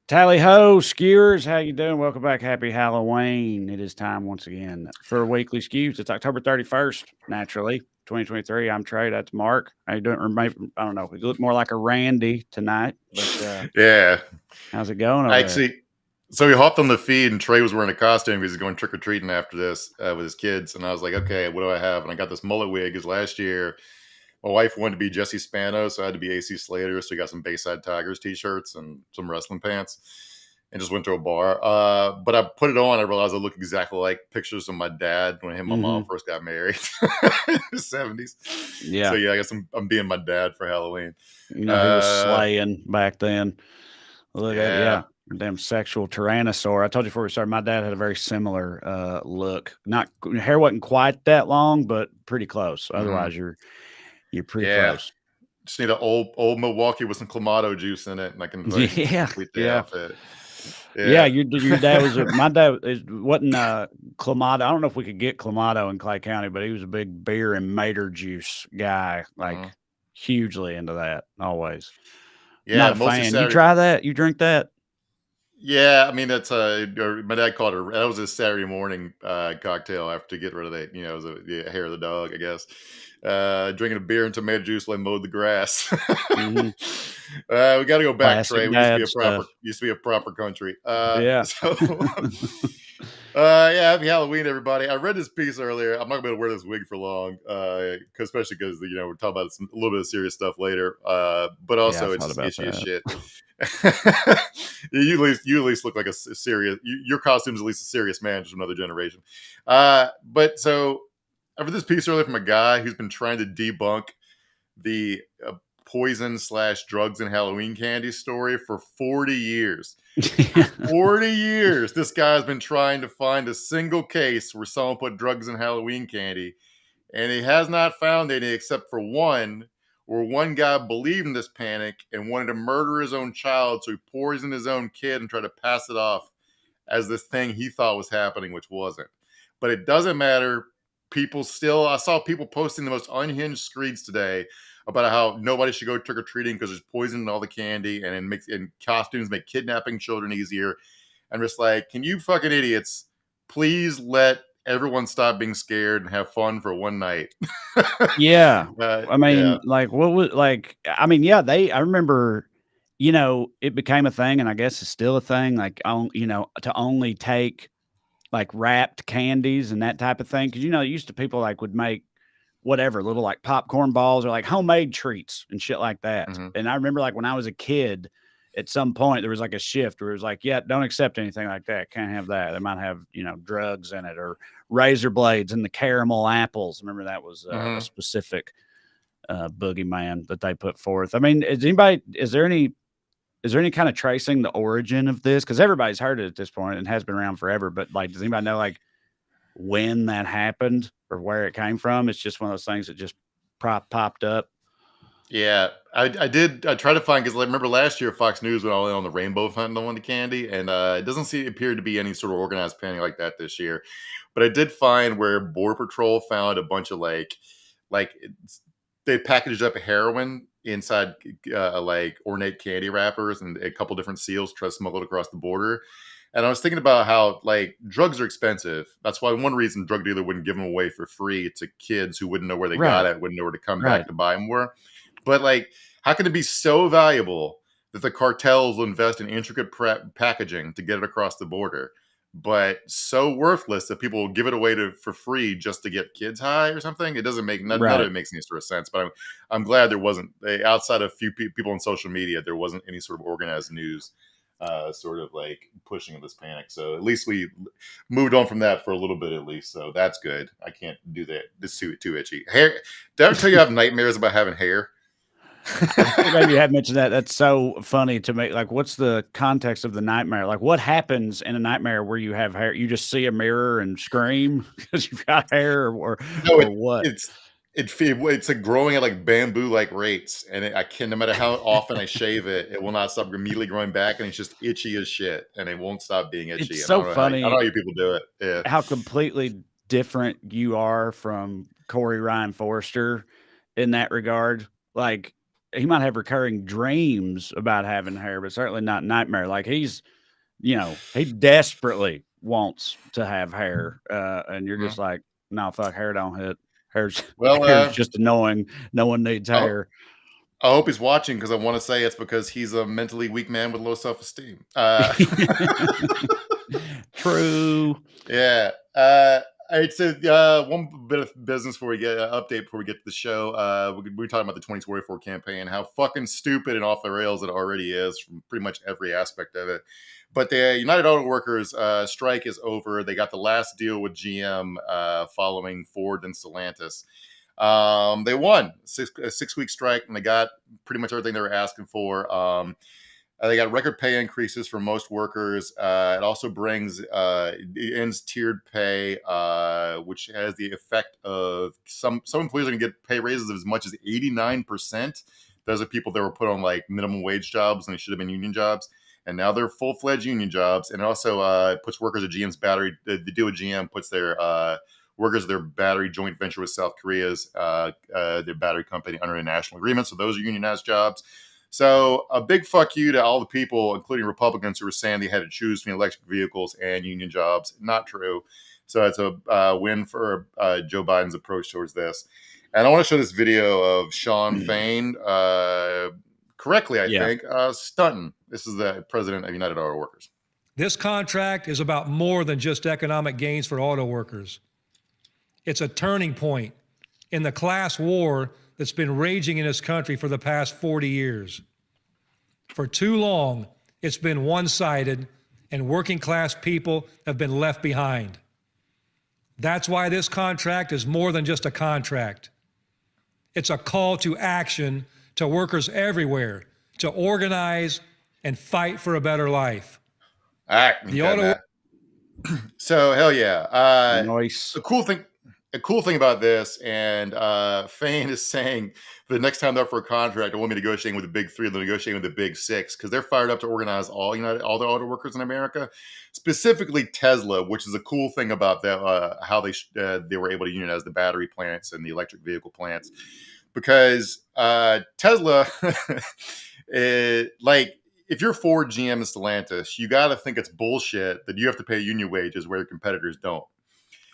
Tally ho, Skewers, how you doing? Welcome back. Happy Halloween. It is time once again for weekly Skews. It's October 31st, naturally, 2023. I'm Trey. That's Mark. How you doing? Or maybe, I don't know. You look more like a Randy tonight, but Yeah, how's it going over there? actually, so we hopped on the feed and Trey was wearing a costume. He was going trick or treating after this with his kids, and I was like, okay, what do I have? And I got this mullet wig. Because last year my wife wanted to be Jesse Spano, so I had to be AC Slater. So we got some Bayside Tigers t-shirts and some wrestling pants, and just went to a bar. But I put it on. I realized I look exactly like pictures of my dad when him and my mom Mm-hmm. first got married in the 70s. So Yeah. yeah, I guess I'm being my dad for Halloween. He was Uh, slaying back then. Look at, yeah. yeah. Damn sexual tyrannosaur. I told you before we started, my dad had a very similar look. Not hair wasn't quite that long, but pretty close. Mhm. Otherwise, you're pretty Yeah. close. Just need an old Milwaukee with some Clamato juice in it, and I can like Yeah, complete the yeah, outfit. yeah. Yeah. Your dad was my dad wasn't Clamato. I don't know if we could get Clamato in Clay County, but he was a big beer and mater juice guy, like Mhm. hugely into that. Always not Yeah, a mostly fan. You Saturday. try that? You drink that? Yeah, I mean that's or my dad called it. That was a Saturday morning cocktail after to get rid of that. It was the hair of the dog, I guess. Drinking a beer and tomato juice, like mowed the grass. Hmm. We got to go back, Trey. Classic We used to be dad a proper stuff. country. Yeah. Yeah, happy Halloween, everybody. I read this piece earlier. I'm not going to wear this wig for long, especially because we're talking about a little bit of serious stuff later. But Yeah, I also, it's thought just about itchy as that. shit. You at least look like a serious. Your costume's at least a serious man, just another generation. But so I read this piece earlier from a guy who's been trying to debunk the poison slash drugs and Halloween candy story for 40 years. 40 years, this guy's been trying to find a single case where someone put drugs in Halloween candy, and he has not found any except for one where one guy believed in this panic and wanted to murder his own child, so he poisoned his own kid and tried to pass it off as this thing he thought was happening, which wasn't. But it doesn't matter. I saw people posting the most unhinged screeds today about how nobody should go trick or treating because there's poison in all the candy, and costumes make kidnapping children easier. I'm just like, can you fucking idiots please let everyone stop being scared and have fun for one night? Yeah. I Yeah. mean, like, what was like, I mean, yeah, I remember, it became a thing, and I guess it's still a thing, like, to only take like wrapped candies and that type of thing. Cause, used to people like would make whatever little like popcorn balls or like homemade treats and shit like that. Hmm. And I remember like when I was a kid, at some point there was like a shift where it was like, yeah, don't accept anything like that. Can't have that. They might have, drugs in it or razor blades and the caramel apples. Remember that was a Hmm. specific boogeyman that they put forth. I mean, is there any kind of tracing the origin of this? Because everybody's heard it at this point and has been around forever. But like, does anybody know like when that happened or where it came from? It's just one of those things that just popped up. Yeah, I did. I tried to find because I remember last year Fox News went all in on the rainbow hunt on the candy, and it doesn't appear to be any sort of organized planning like that this year. But I did find where Border Patrol found a bunch of like they packaged up heroin inside like ornate candy wrappers and a couple different seals to try to smuggle it across the border. And I was thinking about how like drugs are expensive. That's why one reason drug dealer wouldn't give them away for free to kids who wouldn't know where they got Right. it, wouldn't know where to come Right. back to buy more. But like, how can it be so valuable that the cartels will invest in intricate packaging to get it across the border, but so worthless that people will give it away for free just to get kids high or something? It doesn't make none of Right. it makes any sort of sense. But I'm glad there wasn't outside of a few people on social media, there wasn't any sort of organized news. Sort of like pushing of this panic. So at least we moved on from that for a little bit, at least. So that's good. I can't do that. It's too itchy. Hair. Did I ever tell you I have nightmares about having hair? I think maybe you had mentioned that. That's so funny to me. Like, what's the context of the nightmare? Like, what happens in a nightmare where you have hair? You just see a mirror and scream because you've got hair, No, or what? it's like growing at like bamboo like rates, and I can no matter how often I shave it, it will not stop immediately growing back, and it's just itchy as shit, and it won't stop being It's itchy. And so I don't know funny how you people do it. Yeah. how completely different you are from Corey Ryan Forrester in that regard. Like, he might have recurring dreams about having hair, but certainly not nightmare. Like he's, he desperately wants to have hair, and you're Mhm. just like, no, fuck, hair don't hit. Hair's Well, hair's just annoying. No one needs I, ho- hair. I hope he's watching because I want to say it's because he's a mentally weak man with low self esteem. True. Yeah. All right. So, one bit of business before we get update before we get to the show. We're talking about the 2024 campaign, how fucking stupid and off the rails it already is from pretty much every aspect of it. But the United Auto Workers strike is over. They got the last deal with GM following Ford and Stellantis. They won a 6 week strike and they got pretty much everything they were asking for. They got record pay increases for most workers. It also brings it ends tiered pay, which has the effect of some employees are going to get pay raises of as much as 89%. Those are people that were put on like minimum wage jobs and they should have been union jobs, and now they're full fledged union jobs. And it also puts workers at GM's battery. The deal with GM puts their workers of their battery joint venture with South Korea's their battery company under a national agreement. So those are unionized jobs. So a big fuck you to all the people, including Republicans, who were saying they had to choose between electric vehicles and union jobs. Not true. So it's a win for Joe Biden's approach towards this. And I want to show this video of Sean Fain, correctly, I Yeah. think, stunting. This is the president of United Auto Workers. This contract is about more than just economic gains for auto workers. It's a turning point in the class war that's been raging in this country for the past 40 years. For too long, it's been one-sided, and working class people have been left behind. That's why this contract is more than just a contract. It's a call to action to workers everywhere to organize and fight for a better life. All right, The auto so hell yeah. Nice. The cool thing about this, and Fain is saying the next time they're up for a contract, they won't be negotiating with the big three, they're negotiating with the big six because they're fired up to organize all the auto workers in America, specifically Tesla, which is a cool thing about that, how they were able to unionize the battery plants and the electric vehicle plants, because Tesla, like if you're Ford, GM, and Stellantis, you got to think it's bullshit that you have to pay union wages where your competitors don't.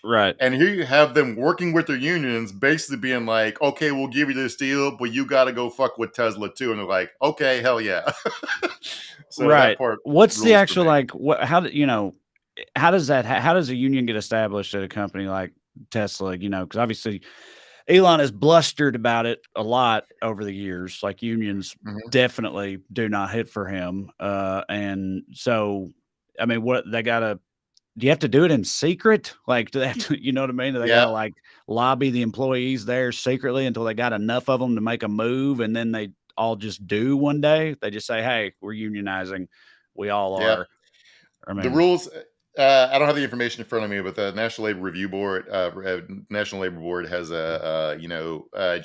Right. And here you have them working with their unions, basically being like, okay, we'll give you this deal, but you got to go fuck with Tesla too. And they're like, okay, hell yeah. So that Right. part What's the rules for actual, me. like, how does how does a union get established at a company like Tesla? Because obviously Elon has blustered about it a lot over the years. Like unions Mhm. definitely do not hit for him. And so, I mean, what they gotta do you have to do it in secret? Like, do they have to, you know what I mean? Do they Yeah. gotta like lobby the employees there secretly until they got enough of them to make a move, and then they all just do one day? They just say, "Hey, we're unionizing. We all Yeah. are." I The mean, rules, I don't have the information in front of me, but the National Labor Review Board, National Labor Board has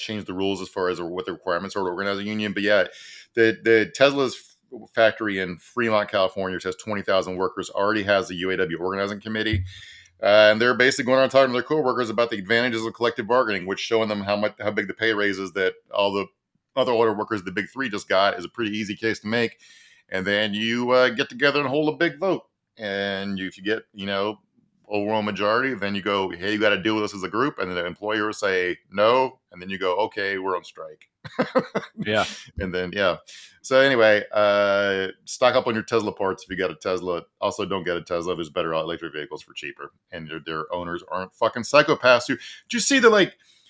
changed the rules as far as what the requirements are to organize a union. But yeah, the Tesla's factory in Fremont, California, which has 20,000 workers, already has a UAW organizing committee. And they're basically going around talking to their coworkers about the advantages of collective bargaining, which showing them how big the pay raises that all the other auto workers, the big three, just got, is a pretty easy case to make. And then you get together and hold a big vote. And if you get, overall majority, then you go, hey, you got to deal with this as a group. And then the employer will say no. And then you go, okay, we're on strike. yeah. And then, yeah. So anyway, stock up on your Tesla parts if you got a Tesla. Also, don't get a Tesla. There's better electric vehicles for cheaper. And their owners aren't fucking psychopaths. Do you see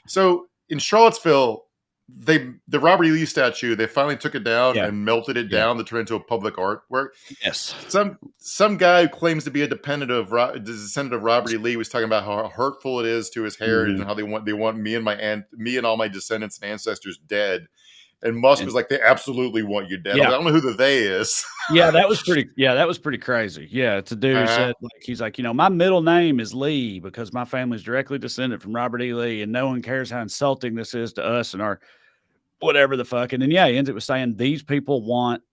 so in Charlottesville, the Robert E. Lee statue, they finally took it down Yeah. and melted it Yeah. down to turn into a public artwork. Yes. Some guy who claims to be a descendant of Robert E. Lee was talking about how hurtful it is to his heritage Mhm. and how they want me and all my descendants and ancestors dead. And Musk And was like, they absolutely want you dead. yeah. I don't know who the they is. Yeah, that was pretty crazy. Yeah, it's a dude who Uh-huh. said, like, he's like, my middle name is Lee because my family's directly descended from Robert E. Lee, and no one cares how insulting this is to us and our whatever the fuck. And then yeah, he ends up with saying these people want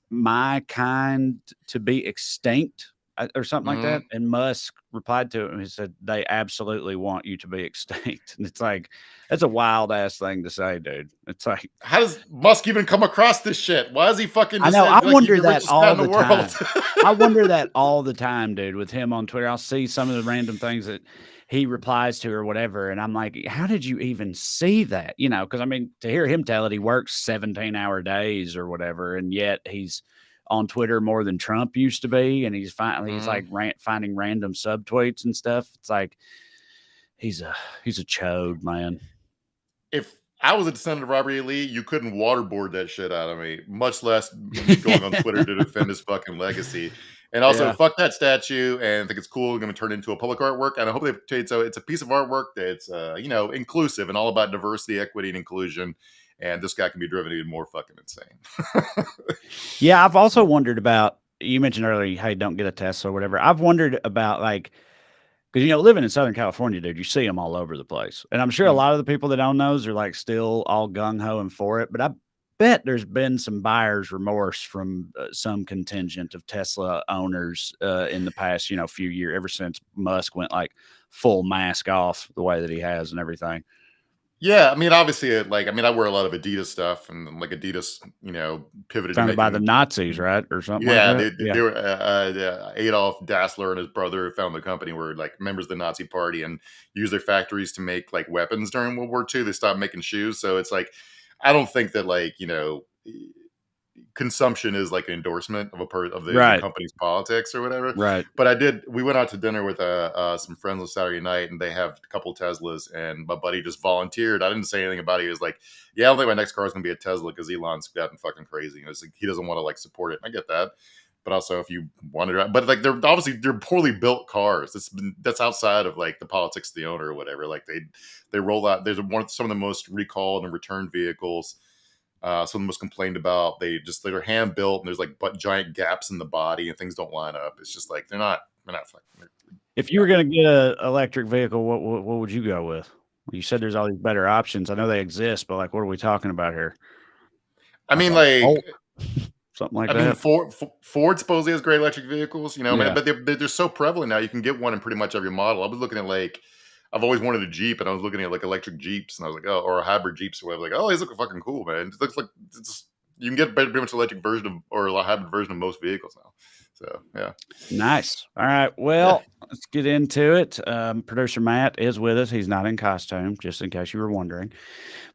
my kind to be extinct. or something like that. And Musk replied to him. He said, "They absolutely want you to be extinct." And it's like, that's a wild ass thing to say, dude. It's like, how does Musk even come across this shit? Why is he fucking I just know. I like wonder the that richest guy all in the the world? time. I wonder that all the time, dude, with him on Twitter. I'll see some of the random things that he replies to or whatever. And I'm like, how did you even see that? You know, because I mean, to hear him tell it, he works 17-hour days or whatever. And yet he's on Twitter more than Trump used to be. And he's like finding random subtweets and stuff. It's like, he's a chode, man. If I was a descendant of Robert E. Lee, you couldn't waterboard that shit out of me, much less me going on Twitter to defend his fucking legacy. And also, fuck that statue, and I think it's cool. I'm going to turn it into a public artwork, and I hope it's a piece of artwork that's inclusive and all about diversity, equity, and inclusion. And this guy can be driven even more fucking insane. Yeah, I've also wondered about. You mentioned earlier, hey, don't get a Tesla or whatever. I've wondered about like, because living in Southern California, dude, you see them all over the place, and I'm sure a lot of the people that own those are like still all gung ho and for it. But I bet there's been some buyer's remorse from some contingent of Tesla owners in the past, few years, ever since Musk went like full mask off the way that he has and everything. Yeah, I mean, obviously, I wear a lot of Adidas stuff, and like Adidas, pivoted Founded to by making the Nazis, right, or something Yeah, like that. they were Adolf Dassler and his brother who founded the company were like members of the Nazi Party and used their factories to make like weapons during World War II. They stopped making shoes, so it's like I don't think that consumption is like an endorsement of the company's politics or whatever. Right. But we went out to dinner with some friends on Saturday night, and they have a couple Teslas, and my buddy just volunteered. I didn't say anything about it. He was like, yeah, I don't think my next car is going to be a Tesla because Elon's gotten fucking crazy. And it's like, he doesn't want to like support it. I get that. But also if you wanted to, but like they're poorly built cars. That's outside of like the politics of the owner or whatever. Like they roll out, some of the most recalled and returned vehicles. Some of the most complained about. They're hand built, and there's like giant gaps in the body, and things don't line up. It's just like they're not fucking. If you were going to get an electric vehicle, what would you go with? You said there's all these better options. I know they exist, but like, what are we talking about here? I mean, like something like that. I mean, Ford supposedly has great electric vehicles, but they're so prevalent now. You can get one in pretty much every model. I was looking at like. I've always wanted a Jeep, and I was looking at like electric Jeeps, and I was like, oh, or a hybrid Jeeps or whatever. Like, oh, these look fucking cool, man. It looks like you can get pretty much electric version of or a hybrid version of most vehicles now. So yeah, nice. All right, well, let's get into it. Producer Matt is with us. He's not in costume, just in case you were wondering.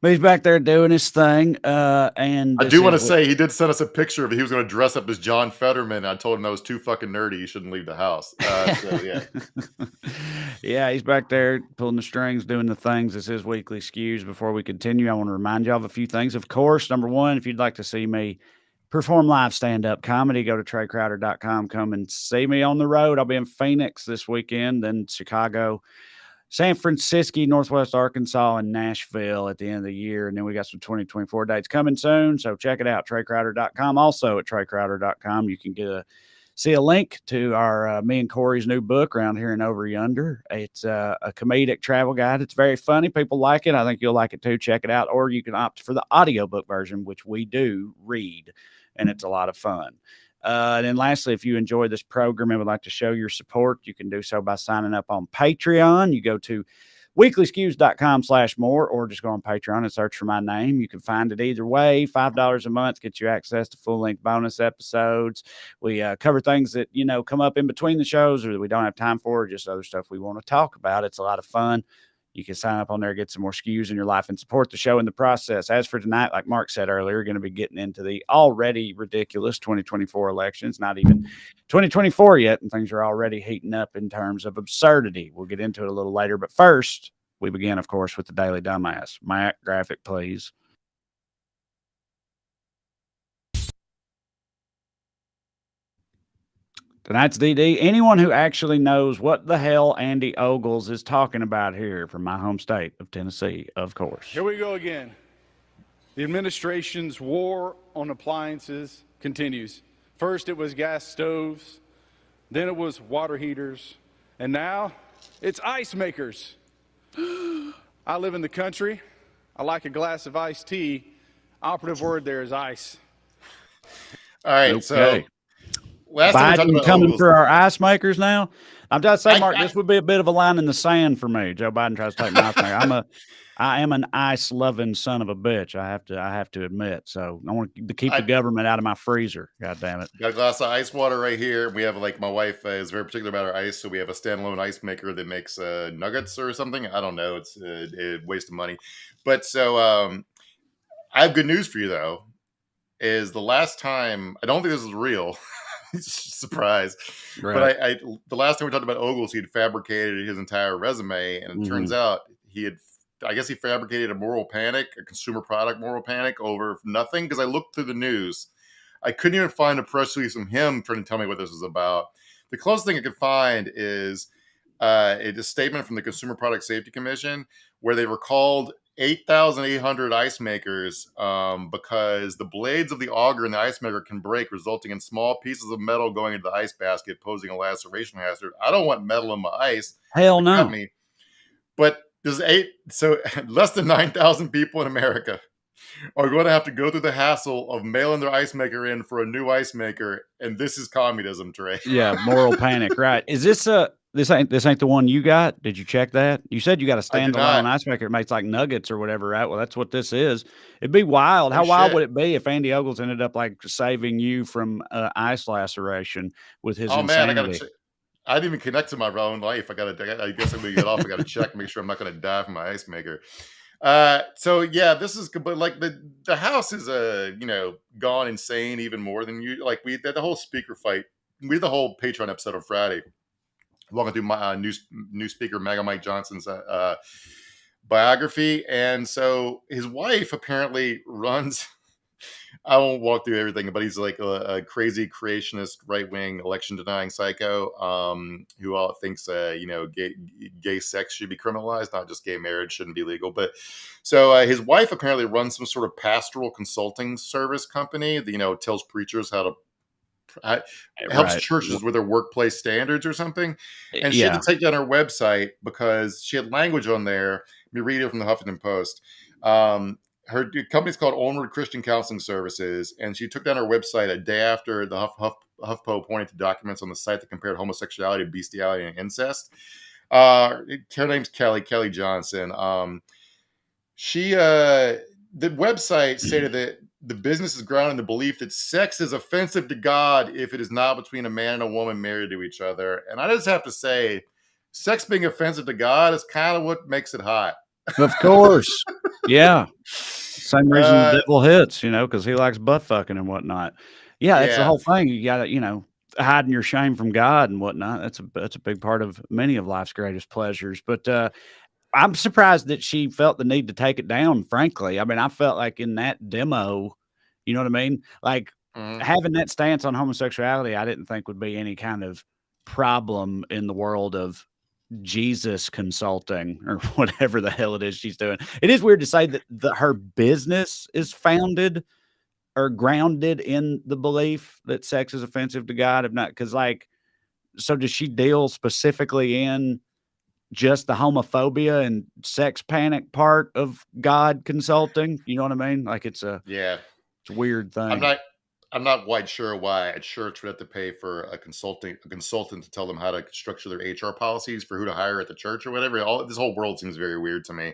But he's back there doing his thing. And I do want to say he did send us a picture of it. He was going to dress up as John Fetterman. I told him that was too fucking nerdy. He shouldn't leave the house. So yeah. Yeah, he's back there pulling the strings, doing the things. This is Weekly Skews. Before we continue, I want to remind y'all of a few things. Of course, number one, if you'd like to see me perform live stand-up comedy, go to TreyCrowder.com. Come and see me on the road. I'll be in Phoenix this weekend, then Chicago, San Francisco, Northwest Arkansas, and Nashville at the end of the year. And then we got some 2024 dates coming soon. So check it out, TreyCrowder.com. Also at TreyCrowder.com, you can see a link to our me and Corey's new book, Around Here and Over Yonder. It's a comedic travel guide. It's very funny. People like it. I think you'll like it too. Check it out. Or you can opt for the audiobook version, which we do read, and it's a lot of fun. And then lastly, if you enjoy this program and would like to show your support, you can do so by signing up on Patreon. You go to weeklyskews.com/more, or just go on Patreon and search for my name. You can find it either way. $5 a month gets you access to full-length bonus episodes. We cover things that, come up in between the shows or that we don't have time for, or just other stuff we want to talk about. It's a lot of fun. You can sign up on there, get some more skews in your life, and support the show in the process. As for tonight, like Mark said earlier, we're going to be getting into the already ridiculous 2024 elections, not even 2024 yet, and things are already heating up in terms of absurdity. We'll get into it a little later, but first, we begin, of course, with the Daily Dumbass. Matt, graphic, please. Tonight's DD. Anyone who actually knows what the hell Andy Ogles is talking about here from my home state of Tennessee, of course. Here we go again. The administration's war on appliances continues. First, it was gas stoves. Then it was water heaters. And now it's ice makers. I live in the country. I like a glass of iced tea. Operative word there is ice. All right, okay. last time we talked Biden about coming Ogles. for our ice makers now. I'm trying to say, Mark, I this would be a bit of a line in the sand for me. Joe Biden tries to take my ice maker. I am an ice loving son of a bitch. I have to admit. So I want to keep the government out of my freezer. God damn it. got a glass of ice water right here. We have like my wife is very particular about our ice, so we have a standalone ice maker that makes nuggets or something. I don't know. It's a waste of money, but so I have good news for you though. Is the last time I don't think this is real. Surprise. Right. But I the last time we talked about Ogles, he had fabricated his entire resume, and it turns out I guess he fabricated a moral panic, a consumer product moral panic over nothing. Because I looked through the news, I couldn't even find a press release from him trying to tell me what this was about. The closest thing I could find is a statement from the Consumer Product Safety Commission where they recalled 8,800 ice makers because the blades of the auger in the ice maker can break, resulting in small pieces of metal going into the ice basket, posing a laceration hazard. I don't want metal in my ice. Hell no. Cut me. But there's less than 9,000 people in America are going to have to go through the hassle of mailing their ice maker in for a new ice maker, and this is communism, Trey. Yeah, moral panic, right? Is this this ain't the one you got? Did you check that? You said you got a standalone ice maker. It makes like nuggets or whatever, right? Well, that's what this is. It'd be wild. How wild would it be if Andy Ogles ended up like saving you from ice laceration with his insanity? Man, I didn't even connect to my own life. I guess I'm gonna get off. I gotta check, make sure I'm not gonna die from my ice maker. So yeah, this is, but like the house is gone insane even more than you. Like we had the whole speaker fight. We had the whole Patreon episode on Friday, walking through my new speaker Mega Mike Johnson's biography, and so his wife apparently runs. I won't walk through everything, but he's like a crazy creationist, right wing, election denying psycho who all thinks gay sex should be criminalized, not just gay marriage shouldn't be legal. But so his wife apparently runs some sort of pastoral consulting service company that tells preachers how to helps churches with their workplace standards or something. And she had to take down her website because she had language on there. Let me read it from the Huffington Post. Her company's called Onward Christian Counseling Services, and she took down her website a day after the HuffPo pointed to documents on the site that compared homosexuality, bestiality, and incest. Her name's Kelly Johnson. The website stated that the business is grounded in the belief that sex is offensive to God if it is not between a man and a woman married to each other. And I just have to say, sex being offensive to God is kind of what makes it hot. Of course. Yeah. Same reason the devil hits, because he likes butt fucking and whatnot. Yeah, that's the whole thing. You got to, hiding your shame from God and whatnot. That's a big part of many of life's greatest pleasures. But I'm surprised that she felt the need to take it down, frankly. I mean, I felt like in that demo, you know what I mean? Like having that stance on homosexuality, I didn't think would be any kind of problem in the world of Jesus consulting or whatever the hell it is she's doing. It is weird to say that her business is founded or grounded in the belief that sex is offensive to God. If not, because so does she deal specifically in just the homophobia and sex panic part of God consulting? You know what I mean? Like it's a weird thing. I'm not quite sure why a church would have to pay for a consultant to tell them how to structure their HR policies for who to hire at the church or whatever. This whole world seems very weird to me.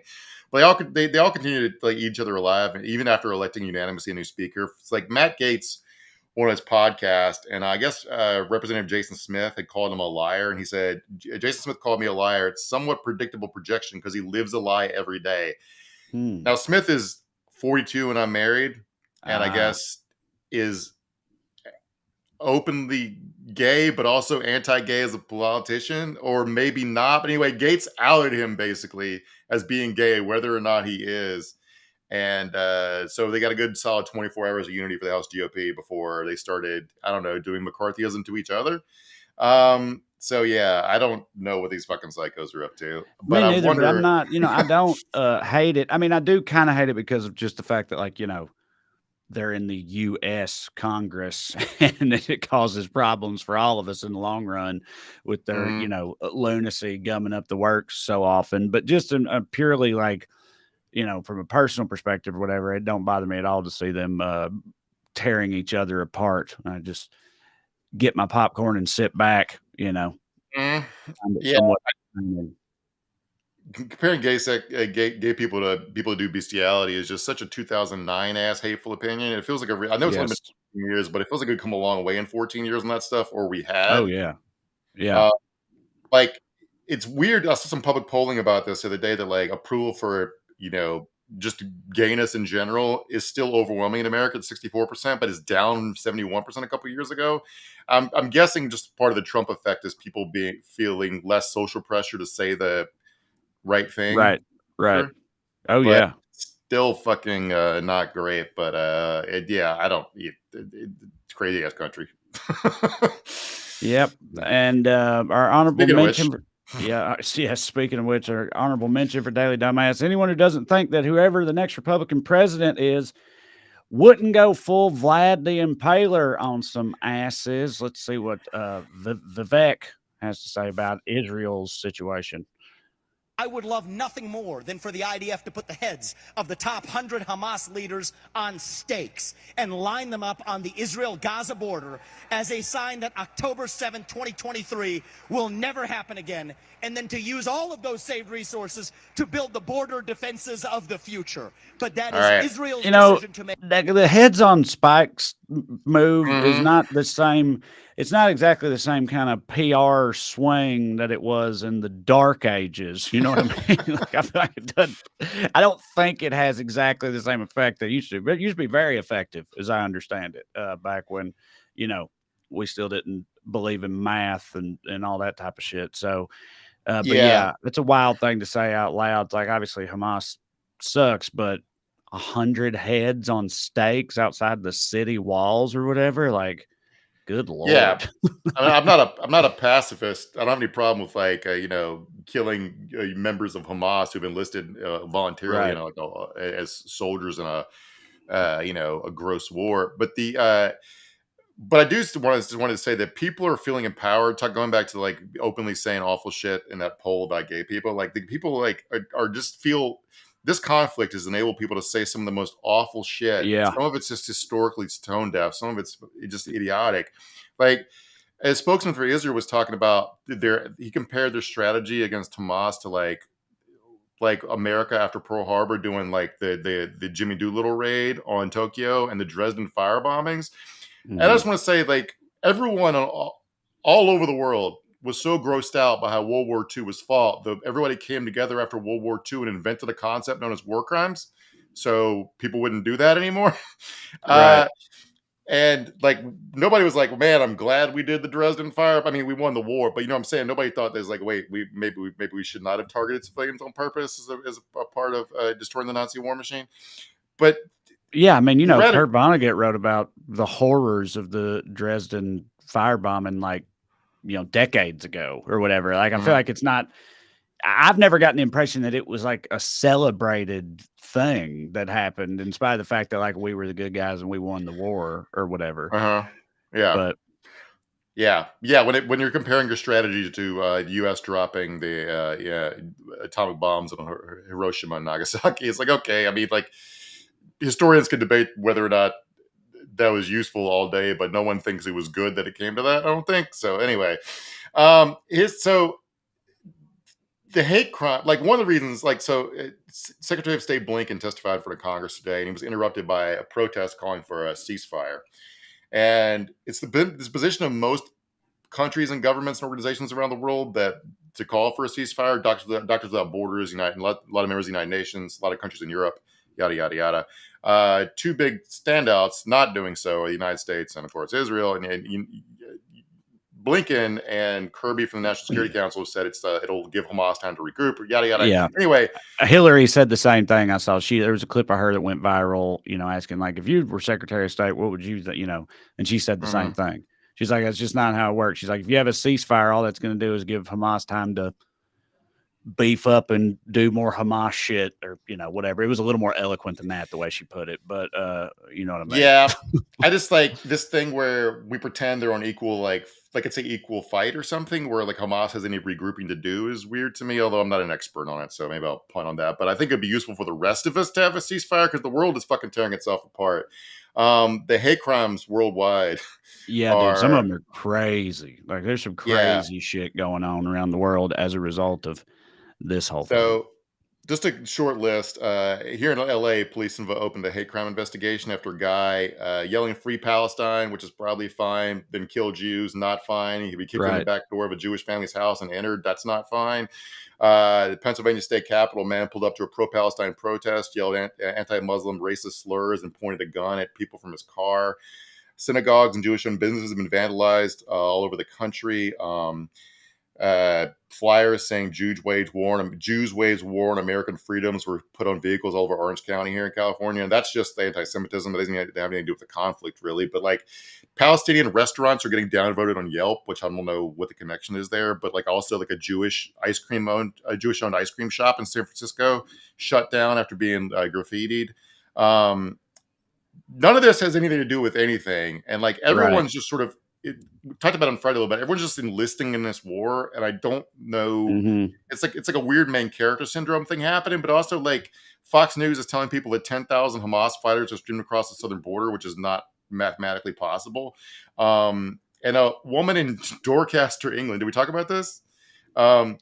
But they all continue to eat each other alive, and even after electing unanimously a new speaker. It's like Matt Gaetz on his podcast, and I guess Representative Jason Smith had called him a liar, and he said, Jason Smith called me a liar. It's somewhat predictable projection because he lives a lie every day. Now, Smith is 42 and I'm married, and I guess is openly gay, but also anti-gay as a politician, or maybe not. But anyway, Gaetz outed him basically as being gay, whether or not he is. And so they got a good solid 24 hours of unity for the House GOP before they started, I don't know, doing McCarthyism to each other. So yeah, I don't know what these fucking psychos are up to. But Me neither, but I'm not, I don't hate it. I mean, I do kind of hate it because of just the fact that they're in the U.S. Congress and it causes problems for all of us in the long run with their, lunacy gumming up the works so often. But just purely from a personal perspective or whatever, it don't bother me at all to see them tearing each other apart. get my popcorn and sit back, you know. Mm, Find it yeah. somewhat entertaining. Comparing gay people to people who do bestiality is just such a 2009 ass hateful opinion. It feels like I know it's only been Yes. 14 years, but it feels like we've come a long way in 14 years on that stuff, or we Oh had. yeah. Yeah. Uh, like, it's weird. I saw some public polling about this the other day that like approval for just gayness in general is still overwhelming in America at 64%, but is down 71% a couple years ago. I'm guessing just part of the Trump effect is people feeling less social pressure to say the right thing. Right. Right. Sure. Oh But yeah. still fucking not great. But yeah, I don't. It's crazy ass country. Yep. And our honorable Speaking of which, mention. Yeah. Speaking of which, our honorable mention for Daily Dumbass. Anyone who doesn't think that whoever the next Republican president is wouldn't go full Vlad the Impaler on some asses. Let's see what Vivek has to say about Israel's situation. I would love nothing more than for the IDF to put the heads of the top 100 Hamas leaders on stakes and line them up on the Israel-Gaza border as a sign that October 7, 2023 will never happen again, and then to use all of those saved resources to build the border defenses of the future. But that is Israel's decision to make. The heads on spikes move is Mhm. not the same. It's not exactly the same kind of PR swing that it was in the dark ages. You know what I mean? Like, I feel like it doesn't. I don't think it has exactly the same effect that it used to. But it used to be very effective, as I understand it, back when we still didn't believe in math and all that type of shit. So, but yeah, it's a wild thing to say out loud. It's like obviously Hamas sucks, but 100 heads on stakes outside the city walls or whatever, like, good lord. Yeah. I mean, I'm not a pacifist. I don't have any problem with like killing members of Hamas who've enlisted voluntarily, Right. as soldiers in a gross war. But I do wanted to say that people are feeling empowered. Going back to like openly saying awful shit in that poll about gay people, like the people like are just feel this conflict has enabled people to say some of the most awful shit. Yeah. Some of it's just historically tone deaf. Some of it's just idiotic. Like, a spokesman for Israel was talking about he compared their strategy against Hamas to like America after Pearl Harbor doing like the Jimmy Doolittle raid on Tokyo and the Dresden fire bombings. And I just want to say, like, everyone all over the world was so grossed out by how World War II was fought. Everybody came together after World War II and invented a concept known as war crimes, so people wouldn't do that anymore. Right. And like nobody was like, "Man, I'm glad we did the Dresden fire." I mean, we won the war, but you know what I'm saying? Nobody thought there's like, "Wait, maybe we should not have targeted civilians on purpose as a part of destroying the Nazi war machine." But yeah, I mean, Kurt Vonnegut wrote about the horrors of the Dresden firebombing like, decades ago or whatever. Like, I feel like it's not. I've never gotten the impression that it was like a celebrated thing that happened, in spite of the fact that like we were the good guys and we won the war or whatever. Yeah. But yeah. When you're comparing your strategy to U.S. dropping the atomic bombs on Hiroshima and Nagasaki, it's like, okay. I mean, like, historians could debate whether or not that was useful all day, but no one thinks it was good that it came to that. I don't think so. Anyway, the hate crime, like one of the reasons, Secretary of State Blinken testified for the Congress today, and he was interrupted by a protest calling for a ceasefire. And it's this position of most countries and governments and organizations around the world that to call for a ceasefire. Doctors Without Borders, a lot of members of the United Nations, a lot of countries in Europe, yada yada yada. Two big standouts not doing so are the United States and of course Israel. And Blinken and Kirby from the National Security Council said it'll give Hamas time to regroup. Yada yada. Yeah. Anyway, Hillary said the same thing. I saw there was a clip of her that went viral. Asking like, if you were Secretary of State, what would you? And she said the same thing. She's like, that's just not how it works. She's like, if you have a ceasefire, all that's going to do is give Hamas time to beef up and do more Hamas shit or, whatever. It was a little more eloquent than that, the way she put it, but, you know what I mean? Yeah. I just like this thing where we pretend they're on equal, like it's an equal fight or something where like Hamas has any regrouping to do is weird to me, although I'm not an expert on it. So maybe I'll point on that, but I think it'd be useful for the rest of us to have a ceasefire because the world is fucking tearing itself apart. The hate crimes worldwide Yeah, dude, some of are, them are crazy. Like, there's some yeah. crazy shit going on around the world as a result of this whole thing. So, just a short list. Here in LA, police have opened a hate crime investigation after a guy yelling "Free Palestine," which is probably fine. Then kill Jews, not fine. He could be kicked in the Right. back door of a Jewish family's house and entered. That's not fine. The Pennsylvania state capitol, man pulled up to a pro-Palestine protest, yelled anti-Muslim racist slurs, and pointed a gun at people from his car. Synagogues and Jewish-owned businesses have been vandalized all over the country. Flyers saying Jews wage war on American freedoms were put on vehicles all over Orange County here in California. And that's just the anti-Semitism. It doesn't have anything to do with the conflict, really. But like Palestinian restaurants are getting downvoted on Yelp, which I don't know what the connection is there. But like also like a Jewish owned ice cream shop in San Francisco shut down after being graffitied. None of this has anything to do with anything. And like everyone's just sort of, we talked about it on Friday a little bit. Everyone's just enlisting in this war, and I don't know. Mm-hmm. It's like a weird main character syndrome thing happening, but also like Fox News is telling people that 10,000 Hamas fighters are streamed across the southern border, which is not mathematically possible. And a woman in Dorchester, England. Did we talk about this? I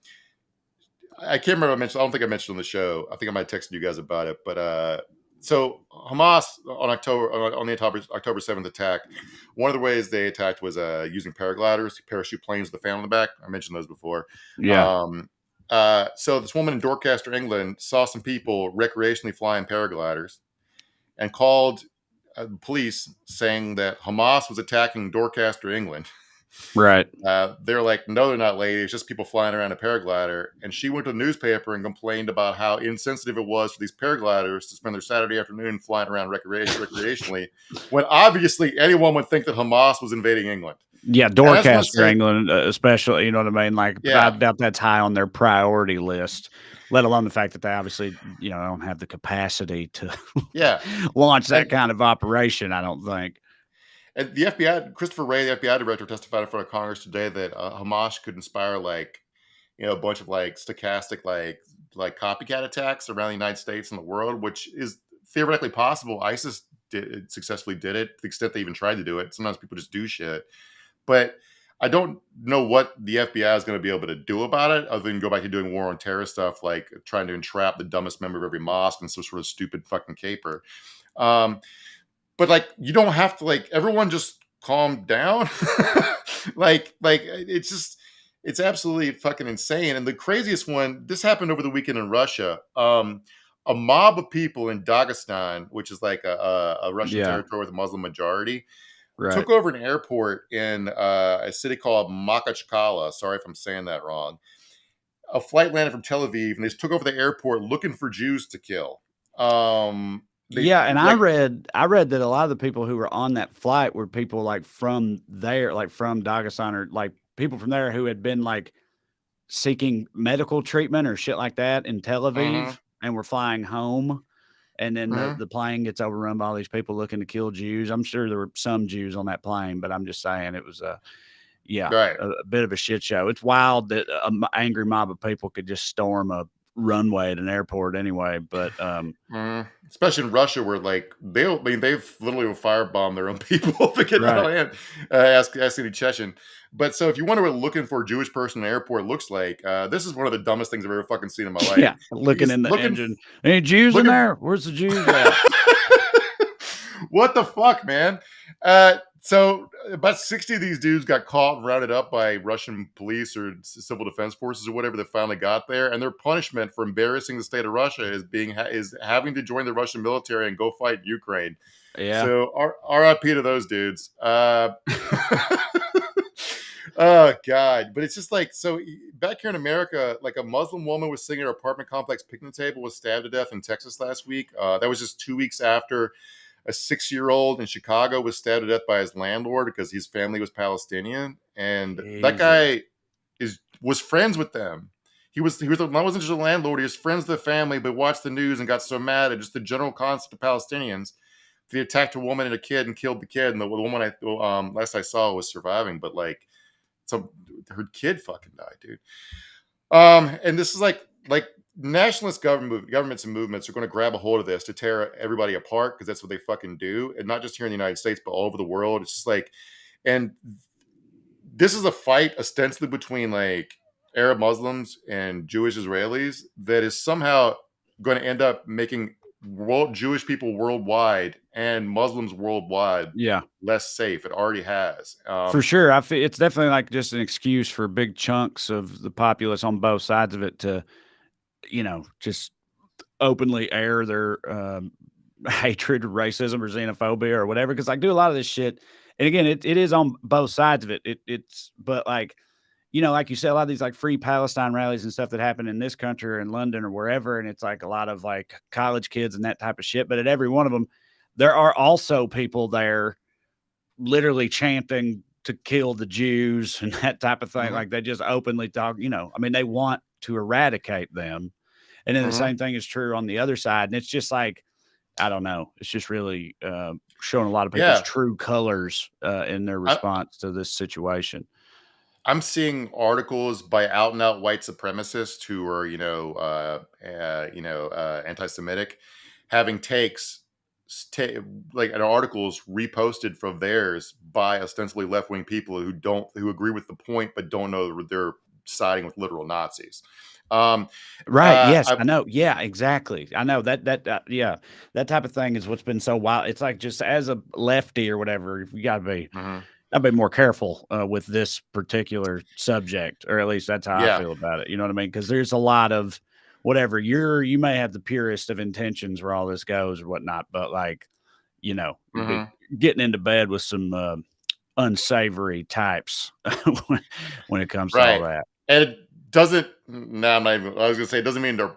can't remember. I don't think I mentioned on the show. I think I might have texted you guys about it, but. So Hamas on the October 7th attack, one of the ways they attacked was using paragliders, parachute planes with a fan on the back. I mentioned those before. Yeah. So this woman in Dorchester, England, saw some people recreationally flying paragliders and called police saying that Hamas was attacking Dorchester, England. Right. They're like, no, they're not, lady. It's just people flying around a paraglider. And she went to the newspaper and complained about how insensitive it was for these paragliders to spend their Saturday afternoon flying around recreationally, when obviously anyone would think that Hamas was invading England. Yeah, Dorchester, England, especially, you know what I mean? Like, I doubt that's high on their priority list, let alone the fact that they obviously, don't have the capacity to launch that kind of operation, I don't think. And the FBI, Christopher Wray, the FBI director, testified in front of Congress today that Hamas could inspire a bunch of stochastic copycat attacks around the United States and the world, which is theoretically possible. ISIS successfully did it to the extent they even tried to do it. Sometimes people just do shit, but I don't know what the FBI is going to be able to do about it other than go back to doing war on terror stuff, like trying to entrap the dumbest member of every mosque in some sort of stupid fucking caper. But you don't have to everyone just calm down. It's absolutely fucking insane. And the craziest one, this happened over the weekend in Russia. A mob of people in Dagestan, which is a Russian territory with a Muslim majority, took over an airport in a city called Makhachkala. Sorry if I'm saying that wrong. A flight landed from Tel Aviv, and they just took over the airport looking for Jews to kill. I read that a lot of the people who were on that flight were people from there, from Dagestan, or people from there who had been seeking medical treatment or shit like that in Tel Aviv and were flying home. And then the plane gets overrun by all these people looking to kill Jews. I'm sure there were some Jews on that plane, but I'm just saying it was a bit of a shit show. It's wild that an angry mob of people could just storm a runway at an airport anyway, but especially in Russia where they've literally firebombed their own people to get out of hand. Ask any Chechen. But so if you wonder what looking for a Jewish person in an airport looks like, this is one of the dumbest things I've ever fucking seen in my life. Yeah, looking in the engine. Any Jews in there? Where's the Jews at? What the fuck, man? So about 60 of these dudes got caught and rounded up by Russian police or civil defense forces or whatever that finally got there. And their punishment for embarrassing the state of Russia is having to join the Russian military and go fight Ukraine. Yeah. So RIP to those dudes. Oh God. But it's just so back here in America, a Muslim woman was sitting at her apartment complex picnic table, was stabbed to death in Texas last week. That was just 2 weeks after a 6-year-old in Chicago was stabbed to death by his landlord because his family was Palestinian. And that guy was friends with them. he wasn't just a landlord. He was friends with the family, but watched the news and got so mad at just the general concept of Palestinians. He attacked a woman and a kid and killed the kid. And the woman last I saw was surviving, but like, so her kid fucking died, dude. And this is like nationalist governments and movements are going to grab a hold of this to tear everybody apart because that's what they fucking do, and not just here in the United States, but all over the world. It's just like, and this is a fight ostensibly between like Arab Muslims and Jewish Israelis that is somehow going to end up making Jewish people worldwide and Muslims worldwide Yeah, less safe. It already has. for sure. It's definitely like just an excuse for big chunks of the populace on both sides of it to, just openly air their hatred, racism, or xenophobia or whatever. Because I do a lot of this shit, and again, it is on both sides of it. But like, like you said, a lot of these like free Palestine rallies and stuff that happen in this country or in London or wherever, and it's like a lot of like college kids and that type of shit. But at every one of them, there are also people there literally chanting to kill the Jews and that type of thing. Mhm. Like they just openly talk, I mean, they want to eradicate them. And then the same thing is true on the other side. And it's just like, I don't know. It's just really showing a lot of people's Yeah. true colors in their response to this situation. I'm seeing articles by out and out white supremacists who are, anti-Semitic, having like articles reposted from theirs by ostensibly left-wing people who agree with the point but don't know they're siding with literal Nazis. Right. Yes, I, I know. Yeah, exactly. I know yeah, that type of thing is what's been so wild. It's like just as a lefty or whatever, you gotta be more careful with this particular subject, or at least that's how I yeah, feel about it. You know what I mean? Because there's a lot of whatever you may have the purest of intentions where all this goes or whatnot, but like, you'd be getting into bed with some unsavory types when it comes to all right. that. And it doesn't. No, I'm not even. I was gonna say it doesn't mean their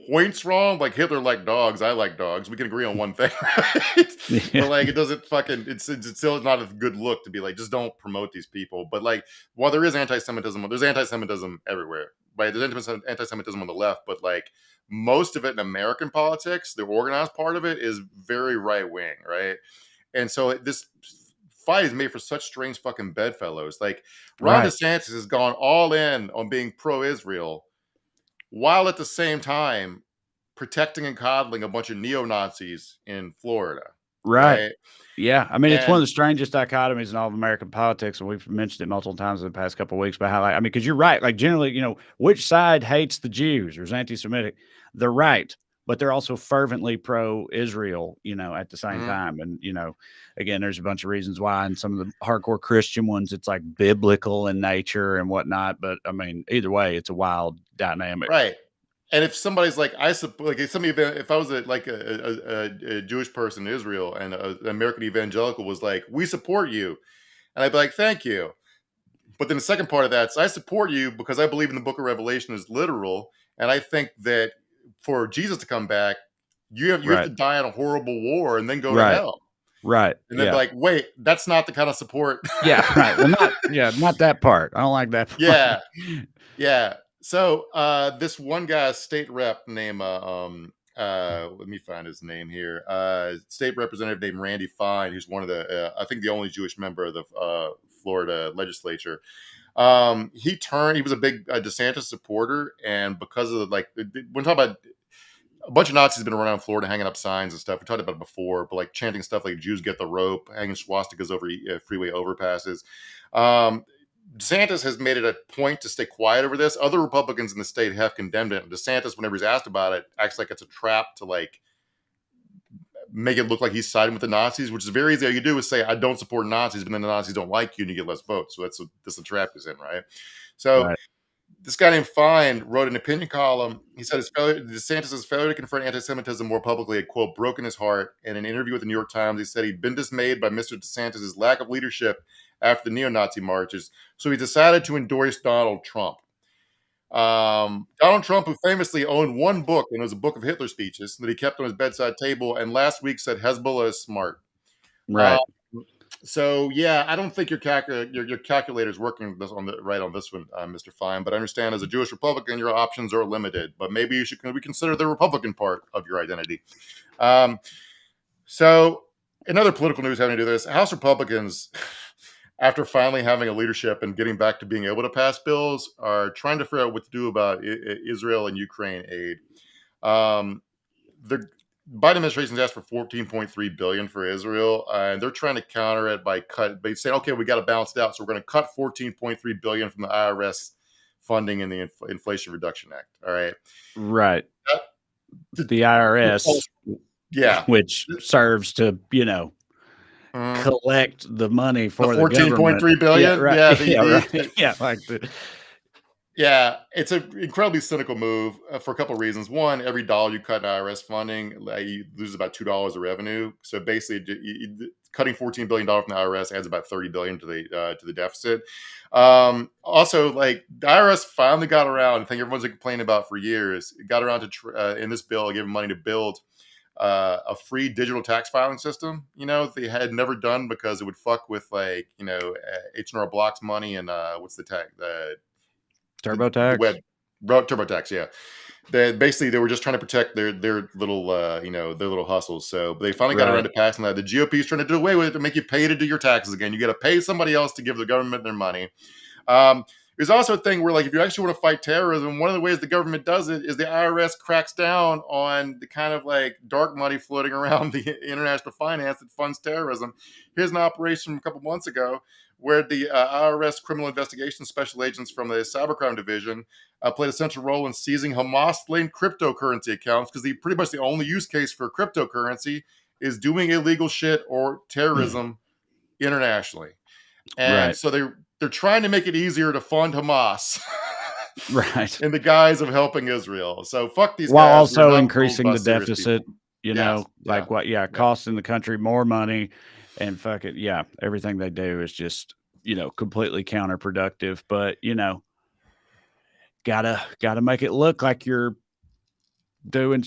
points wrong. Like Hitler liked dogs. I like dogs. We can agree on one thing, right? Yeah. But like, it doesn't fucking. It's still not a good look to be like, just don't promote these people. But like, while there is anti-Semitism, there's anti-Semitism everywhere. Right? There's anti-Semitism on the left, but like most of it in American politics, the organized part of it is very right wing, right? And so this fight is made for such strange fucking bedfellows. Like Ron Right. DeSantis has gone all in on being pro-Israel, while at the same time protecting and coddling a bunch of neo-Nazis in Florida, Right. right? Yeah. I mean, it's one of And the strangest dichotomies in all of American politics, and we've mentioned it multiple times in the past couple of weeks about how, like, I mean, because you're right. Like, generally, which side hates the Jews or is anti-Semitic? The right, but they're also fervently pro-Israel, at the same mhm, time. And again, there's a bunch of reasons why. And some of the hardcore Christian ones, it's like biblical in nature and whatnot. But I mean, either way, it's a wild dynamic. right. And if somebody's like, I suppose, like if I was a Jewish person in Israel and an American evangelical was like, we support you, and I'd be like, thank you. But then the second part of that is I support you because I believe in the book of Revelation is literal. And I think that for Jesus to come back, you have to Right. die in a horrible war and then go to Right. hell. Right. And then be Yeah. like, wait, that's not the kind of support. Yeah. Right. Well, not that part. I don't like that part. Yeah. Yeah. So this one guy, state rep named let me find his name here. State representative named Randy Fine, who's one of the I think the only Jewish member of the Florida legislature. He was a big DeSantis supporter, and because of when talking about a bunch of Nazis have been around Florida hanging up signs and stuff. We talked about it before, but like chanting stuff like Jews get the rope, hanging swastikas over freeway overpasses. DeSantis has made it a point to stay quiet over this. Other Republicans in the state have condemned it. And DeSantis, whenever he's asked about it, acts like it's a trap to like make it look like he's siding with the Nazis, which is very easy. All you do is say, I don't support Nazis, but then the Nazis don't like you and you get less votes. So that's the trap he's in, right? So Right. this guy named Fine wrote an opinion column. He said DeSantis' failure to confront anti-Semitism more publicly had, quote, broken his heart. In an interview with the New York Times, he said he'd been dismayed by Mr. DeSantis' lack of leadership after the neo-Nazi marches, so he decided to endorse Donald Trump. Donald Trump, who famously owned one book, and it was a book of Hitler speeches that he kept on his bedside table, and last week said Hezbollah is smart. Uh, Right. So yeah, I don't think your calculator is working right on this one, Mr. Fine. But I understand as a Jewish Republican, your options are limited. But maybe you should reconsider the Republican part of your identity. So in other political news having to do this, House Republicans, after finally having a leadership and getting back to being able to pass bills, are trying to figure out what to do about Israel and Ukraine aid. The Biden administration's asked for $14.3 billion for Israel, and they're trying to counter it by saying, okay, we got to balance it out, so we're going to cut $14.3 billion from the IRS funding in the Inflation Reduction Act. All right, right. The IRS, yeah, which serves to collect the money for the $14.3 billion. Yeah, right. Yeah, like the. Yeah, it's an incredibly cynical move for a couple of reasons. One, every dollar you cut in IRS funding, you lose about $2 of revenue. So basically, cutting $14 billion from the IRS adds about $30 billion to the deficit. Also, like the IRS finally got around. I think everyone's been complaining about for years. It got around to in this bill giving money to build a free digital tax filing system. They had never done because it would fuck with H&R Block's money and what's the tax TurboTax. TurboTax, yeah. They were just trying to protect their little their little hustles. So they finally got around to passing that. The GOP is trying to do away with it to make you pay to do your taxes again. You got to pay somebody else to give the government their money. There's also a thing where, like, if you actually want to fight terrorism, one of the ways the government does it is the IRS cracks down on the kind of like dark money floating around the international finance that funds terrorism. Here's an operation a couple months ago where the IRS criminal investigation special agents from the cybercrime division played a central role in seizing Hamas-linked cryptocurrency accounts, because pretty much the only use case for cryptocurrency is doing illegal shit or terrorism internationally. And so they're trying to make it easier to fund Hamas. Right. In the guise of helping Israel. So fuck these guys. While also increasing the deficit, people. costing the country more money. And fuck it, everything they do is just, completely counterproductive. But, gotta make it look like you're doing,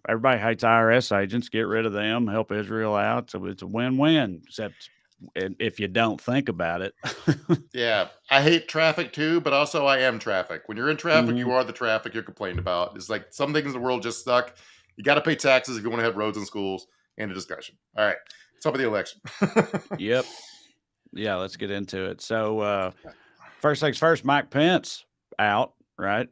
everybody hates IRS agents. Get rid of them, help Israel out. So it's a win-win, except if you don't think about it. Yeah, I hate traffic too, but also I am traffic. When you're in traffic, you are the traffic you're complaining about. It's like some things in the world just suck. You got to pay taxes if you want to have roads and schools. End of discussion. All right. Top of the election. Yep. Yeah, let's get into it. So first things first, Mike Pence out, right?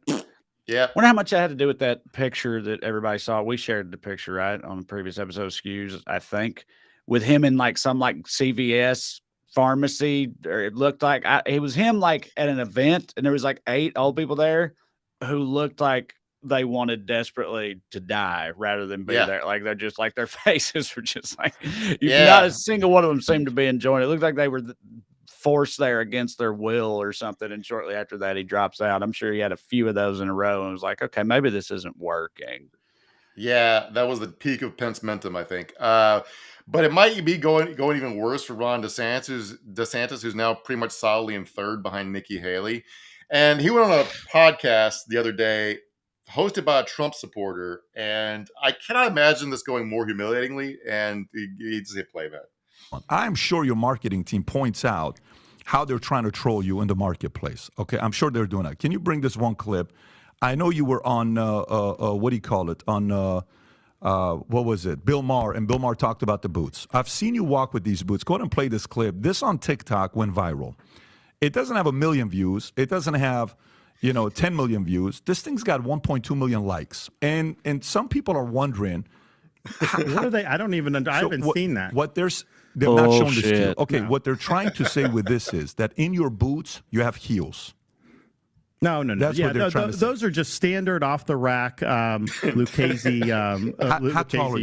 Yeah. Wonder how much that had to do with that picture that everybody saw. We shared the picture, right, on the previous episode of Skews, I think, with him in like some like CVS pharmacy, or it looked like it was him like at an event, and there was like 8 old people there who looked like they wanted desperately to die rather than be there. Like they're just like their faces were just like, not a single one of them seemed to be enjoying it. It looked like they were forced there against their will or something. And shortly after that, he drops out. I'm sure he had a few of those in a row and was like, okay, maybe this isn't working. Yeah, that was the peak of Pence momentum, I think. But it might be going even worse for Ron DeSantis, who's now pretty much solidly in third behind Nikki Haley. And he went on a podcast the other day hosted by a Trump supporter, and I cannot imagine this going more humiliatingly, and he just hit playback. I'm sure your marketing team points out how they're trying to troll you in the marketplace. Okay, I'm sure they're doing that. Can you bring this one clip? I know you were on, what do you call it? On, what was it? Bill Maher, and Bill Maher talked about the boots. I've seen you walk with these boots. Go ahead and play this clip. This on TikTok went viral. It doesn't have 1 million views. It doesn't have 10 million views. This thing's got 1.2 million likes. And some people are wondering, what are they? I don't even, I haven't seen that. They've not shown this to you. Okay, no. What they're trying to say with this is that in your boots, you have heels. No. That's what they're trying to say. Those are just standard off the rack Lucchese. How tall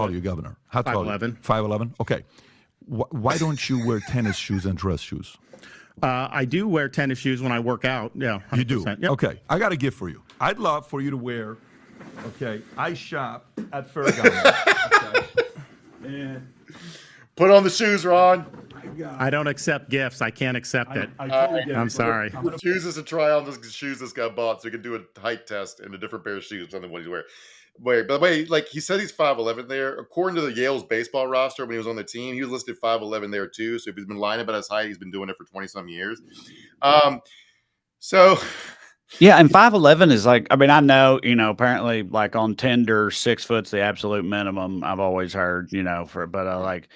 are you, Governor? How tall? 5'11". 5'11". Okay. Why don't you wear tennis shoes and dress shoes? I do wear tennis shoes when I work out. Yeah, 100%. You do? Yep. Okay. I got a gift for you. I'd love for you to wear, I shop at Ferragamo. And put on the shoes, Ron. I don't accept gifts. I can't accept it. I'm sorry. Choose us to try on the shoes this guy bought so he can do a height test in a different pair of shoes, something what he's wearing. Wait, by the way, like he said he's 5'11 there. According to the Yale's baseball roster, when he was on the team, he was listed 5'11 there too. So if he's been lying about his height, he's been doing it for 20 some years. So Yeah, and 5'11 is like, I mean, I know, apparently like on Tinder, 6 foot's the absolute minimum. I've always heard, but like,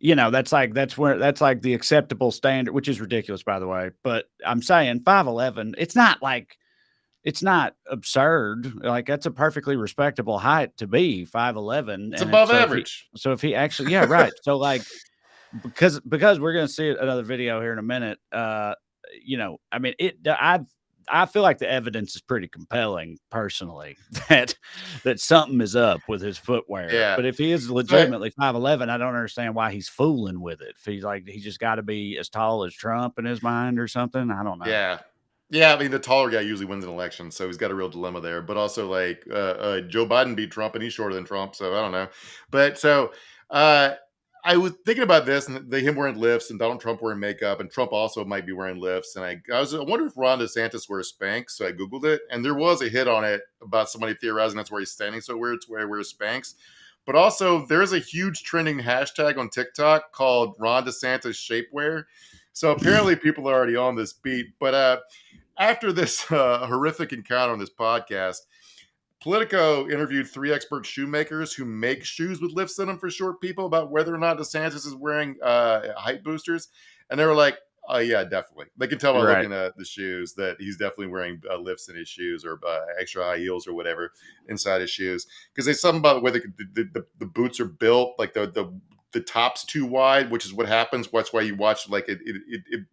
that's like the acceptable standard, which is ridiculous, by the way. But I'm saying 5'11, it's not absurd. Like that's a perfectly respectable height to be 5'11. it's above average. So if he actually, yeah, right. So like, because we're going to see another video here in a minute. I mean, I feel like the evidence is pretty compelling, personally, that something is up with his footwear. Yeah. But if he is legitimately 5'11, I don't understand why he's fooling with it. If he's like, he just got to be as tall as Trump in his mind or something. I don't know. Yeah. Yeah, I mean, the taller guy usually wins an election, so he's got a real dilemma there. But also, like, Joe Biden beat Trump, and he's shorter than Trump, so I don't know. But so I was thinking about this, and him wearing lifts, and Donald Trump wearing makeup, and Trump also might be wearing lifts. And I wonder if Ron DeSantis wears Spanx. So I googled it, and there was a hit on it about somebody theorizing that's where he's standing so weird, to where he wears Spanx. But also, there's a huge trending hashtag on TikTok called Ron DeSantis shapewear. So apparently, people are already on this beat. But after this horrific encounter on this podcast, Politico interviewed 3 expert shoemakers who make shoes with lifts in them for short people about whether or not DeSantis is wearing height boosters. And they were like, oh, yeah, definitely. They can tell by looking at the shoes that he's definitely wearing lifts in his shoes or extra high heels or whatever inside his shoes. Because there's something about the way the boots are built, like the top's too wide, which is what happens. That's why you watch like it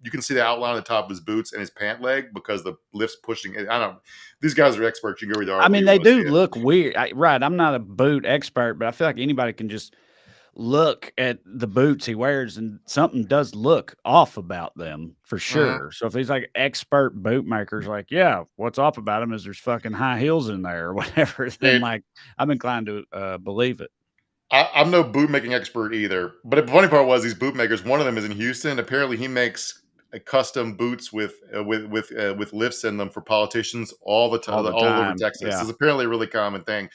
you can see the outline of the top of his boots and his pant leg because the lift's pushing. I don't know. These guys are experts. You can go read the article. I mean, they do look weird. Right. I'm not a boot expert, but I feel like anybody can just look at the boots he wears and something does look off about them for sure. So if he's like expert bootmakers, like, yeah, what's off about him is there's fucking high heels in there or whatever, then like I'm inclined to believe it. I'm no bootmaking expert either, but the funny part was these bootmakers. One of them is in Houston. Apparently, he makes custom boots with lifts in them for politicians all the time, all over Texas. Yeah. It's apparently a really common thing.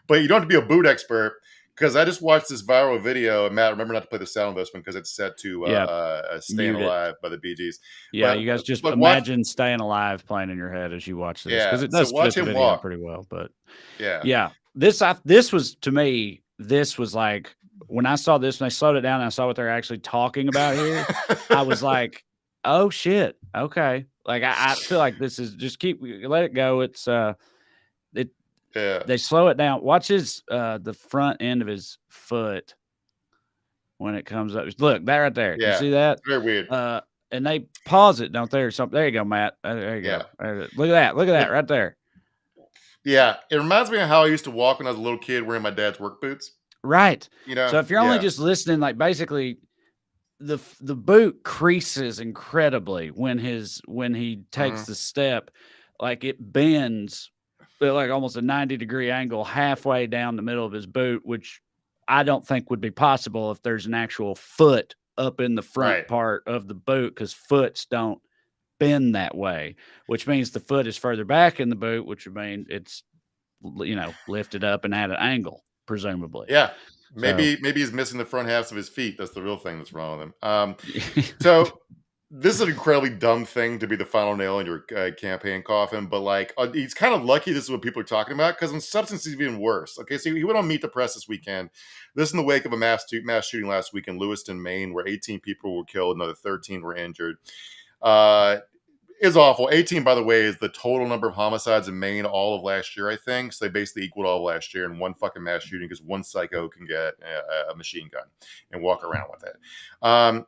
But you don't have to be a boot expert because I just watched this viral video. And Matt, remember not to play the sound of this one because it's set to "Staying Alive" by the Bee Gees. Yeah, you guys just imagine "Staying Alive" playing in your head as you watch this because it does fit the video pretty well. But yeah, this was to me. This was like when I saw this, when they slowed it down and I saw what they're actually talking about here, I was like, oh shit. Okay. Like I feel like this is just let it go. It's they slow it down. Watch the front end of his foot when it comes up. Look, that right there. Yeah. You see that? It's very weird. And they pause it, don't they? Or something. There you go, Matt. There you go. Look at that right there. Yeah, it reminds me of how I used to walk when I was a little kid wearing my dad's work boots. Right. So if you're only just listening, like basically the boot creases incredibly when he takes the step, like it bends like almost a 90-degree angle halfway down the middle of his boot, which I don't think would be possible if there's an actual foot up in the front part of the boot, because foots don't bend that way, which means the foot is further back in the boot, which would mean it's lifted up and at an angle, presumably. Yeah. Maybe he's missing the front halves of his feet. That's the real thing that's wrong with him. So this is an incredibly dumb thing to be the final nail in your campaign coffin, but like he's kind of lucky this is what people are talking about, because in substance he's even worse. Okay, so he went on Meet the Press this weekend. This in the wake of a mass shooting last week in Lewiston, Maine, where 18 people were killed, another 13 were injured. Is awful. 18, by the way, is the total number of homicides in Maine all of last year, I think. So they basically equaled all of last year in one fucking mass shooting because one psycho can get a machine gun and walk around with it. And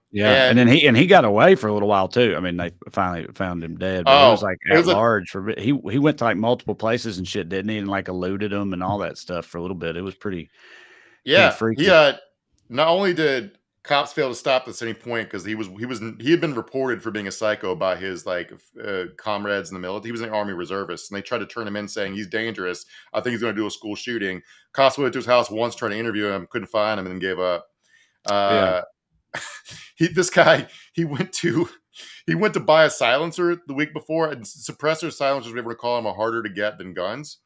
then he got away for a little while too. I mean, they finally found him dead. But he was like at large for he went to like multiple places and shit, didn't he? And like eluded them and all that stuff for a little bit. It was pretty freaky. He not only did cops failed to stop this at any point because he had been reported for being a psycho by his comrades in the military. He was an Army reservist, and they tried to turn him in saying he's dangerous. I think he's going to do a school shooting. Cops went to his house once, tried to interview him, couldn't find him, and then gave up. This guy went to buy a silencer the week before, and suppressor silencers, whatever to call them, are harder to get than guns,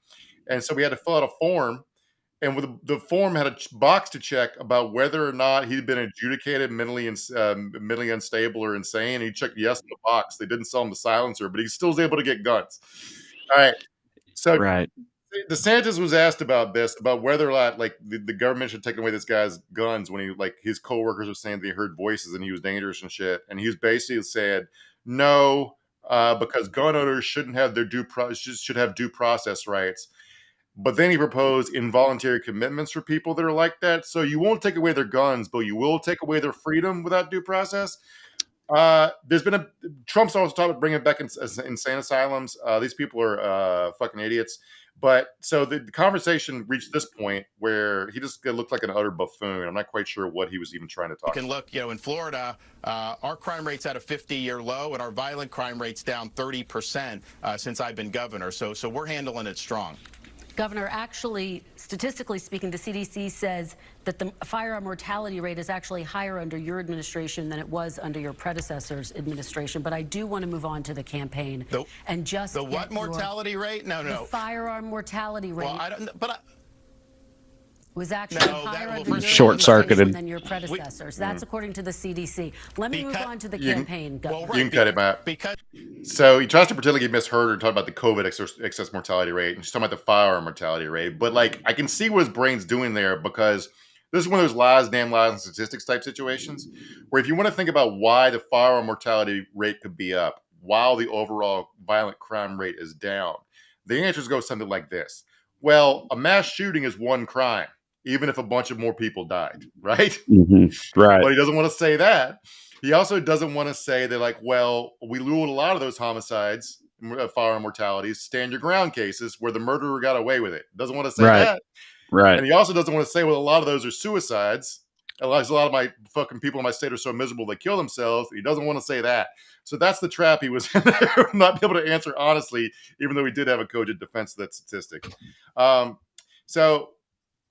and so we had to fill out a form and with the form had a box to check about whether or not he'd been adjudicated mentally unstable or insane. And he checked yes in the box. They didn't sell him the silencer, but he still was able to get guns. All right. So Right. DeSantis was asked about this, about whether or not like the government should take away this guy's guns when he like his coworkers were saying they heard voices and he was dangerous and shit. And he was basically said no, because gun owners shouldn't have their should have due process rights. But then he proposed involuntary commitments for people that are like that. So you won't take away their guns, but you will take away their freedom without due process. There's been Trump's also talking about bringing back insane asylums. These people are fucking idiots. But so the conversation reached this point where he just looked like an utter buffoon. I'm not quite sure what he was even trying to talk about. You can look, in Florida, our crime rate's at a 50-year low, and our violent crime rate's down 30% since I've been governor. So we're handling it strong. Governor, actually, statistically speaking, the CDC says that the firearm mortality rate is actually higher under your administration than it was under your predecessor's administration. But I do want to move on to the campaign and just the what mortality rate? No. The firearm mortality rate. Well, I don't. But was actually higher under your short-circuited than your predecessors. That's according to the CDC. Let me move on to the campaign, Governor. You can cut it, Matt. So he tries to pretend like he misheard her talking about the COVID excess mortality rate, and she's talking about the firearm mortality rate. But like, I can see what his brain's doing there, because this is one of those lies, damn lies, and statistics type situations where if you want to think about why the firearm mortality rate could be up while the overall violent crime rate is down, the answers go something like this. Well, a mass shooting is one crime, even if a bunch of more people died, right? Mm-hmm. Right. But he doesn't want to say that. He also doesn't want to say that, like, well, we ruled a lot of those homicides, firearm mortalities, stand your ground cases where the murderer got away with it. Doesn't want to say that. Right. And he also doesn't want to say, well, a lot of those are suicides. A lot of my fucking people in my state are so miserable they kill themselves. He doesn't want to say that. So that's the trap he was in there, not be able to answer honestly, even though he did have a cogent defense of that statistic. So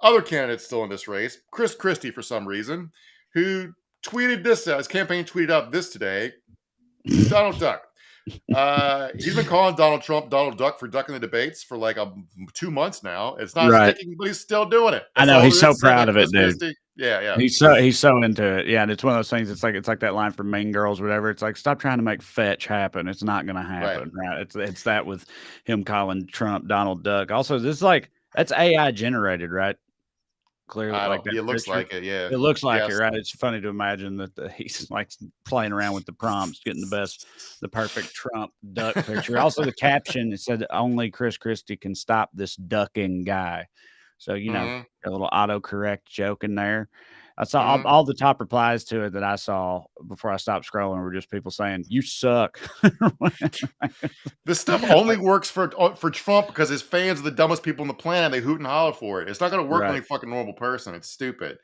other candidates still in this race, Chris Christie, for some reason, who tweeted this out. His campaign tweeted out this today. Donald Duck. He's been calling Donald Trump Donald Duck for ducking the debates for like 2 months now. It's not sticking, but he's still doing it. I know, he's so proud of it, dude. Christie. Yeah. He's so into it. Yeah, and it's one of those things. It's like that line from Mean Girls, whatever. It's like, stop trying to make fetch happen. It's not going to happen, right? It's that with him calling Trump Donald Duck. Also, this is like, that's AI generated, right? Clearly, like that. It looks like it. Yeah, it looks like it, right? It's funny to imagine that he's like playing around with the prompts, getting the perfect Trump duck picture. Also, the caption, it said only Chris Christie can stop this ducking guy. So a little autocorrect joke in there. I saw all the top replies to it that I saw before I stopped scrolling were just people saying, "You suck." This stuff only works for Trump because his fans are the dumbest people on the planet. They hoot and holler for it. It's not going to work on any fucking normal person. It's stupid.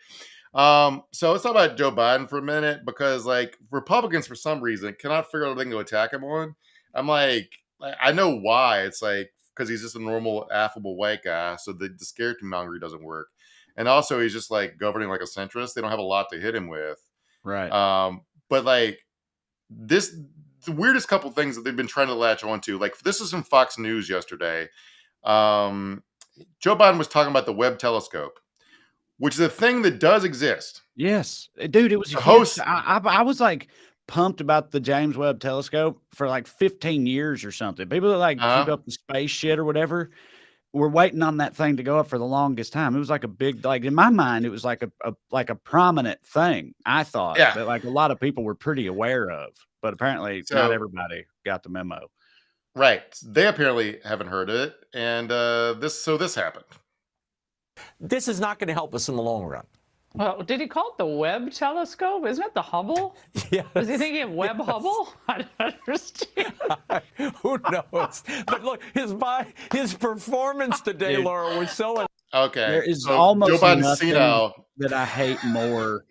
So let's talk about Joe Biden for a minute, because like Republicans for some reason cannot figure out a thing to attack him on. I'm like, I know why. It's like because he's just a normal, affable white guy. So the scarcity mongering doesn't work. And also, he's just like governing like a centrist. They don't have a lot to hit him with. Right. But like the weirdest couple things that they've been trying to latch onto, like this is from Fox News yesterday. Joe Biden was talking about the Webb telescope, which is a thing that does exist. Yes, dude, it was the host. I was like pumped about the James Webb telescope for like 15 years or something. People that like keep up the space shit or whatever. We're waiting on that thing to go up for the longest time. It was like a big, like in my mind, it was like a prominent thing. I thought that like a lot of people were pretty aware of, but apparently not everybody got the memo. Right. They apparently haven't heard of it. And this happened. This is not going to help us in the long run. Well, did he call it the Webb telescope? Isn't it the Hubble? Yeah. Was he thinking of Webb Hubble? I don't understand. Who knows? But look, his performance today, Laura, was so. Okay. There is almost nothing that I hate more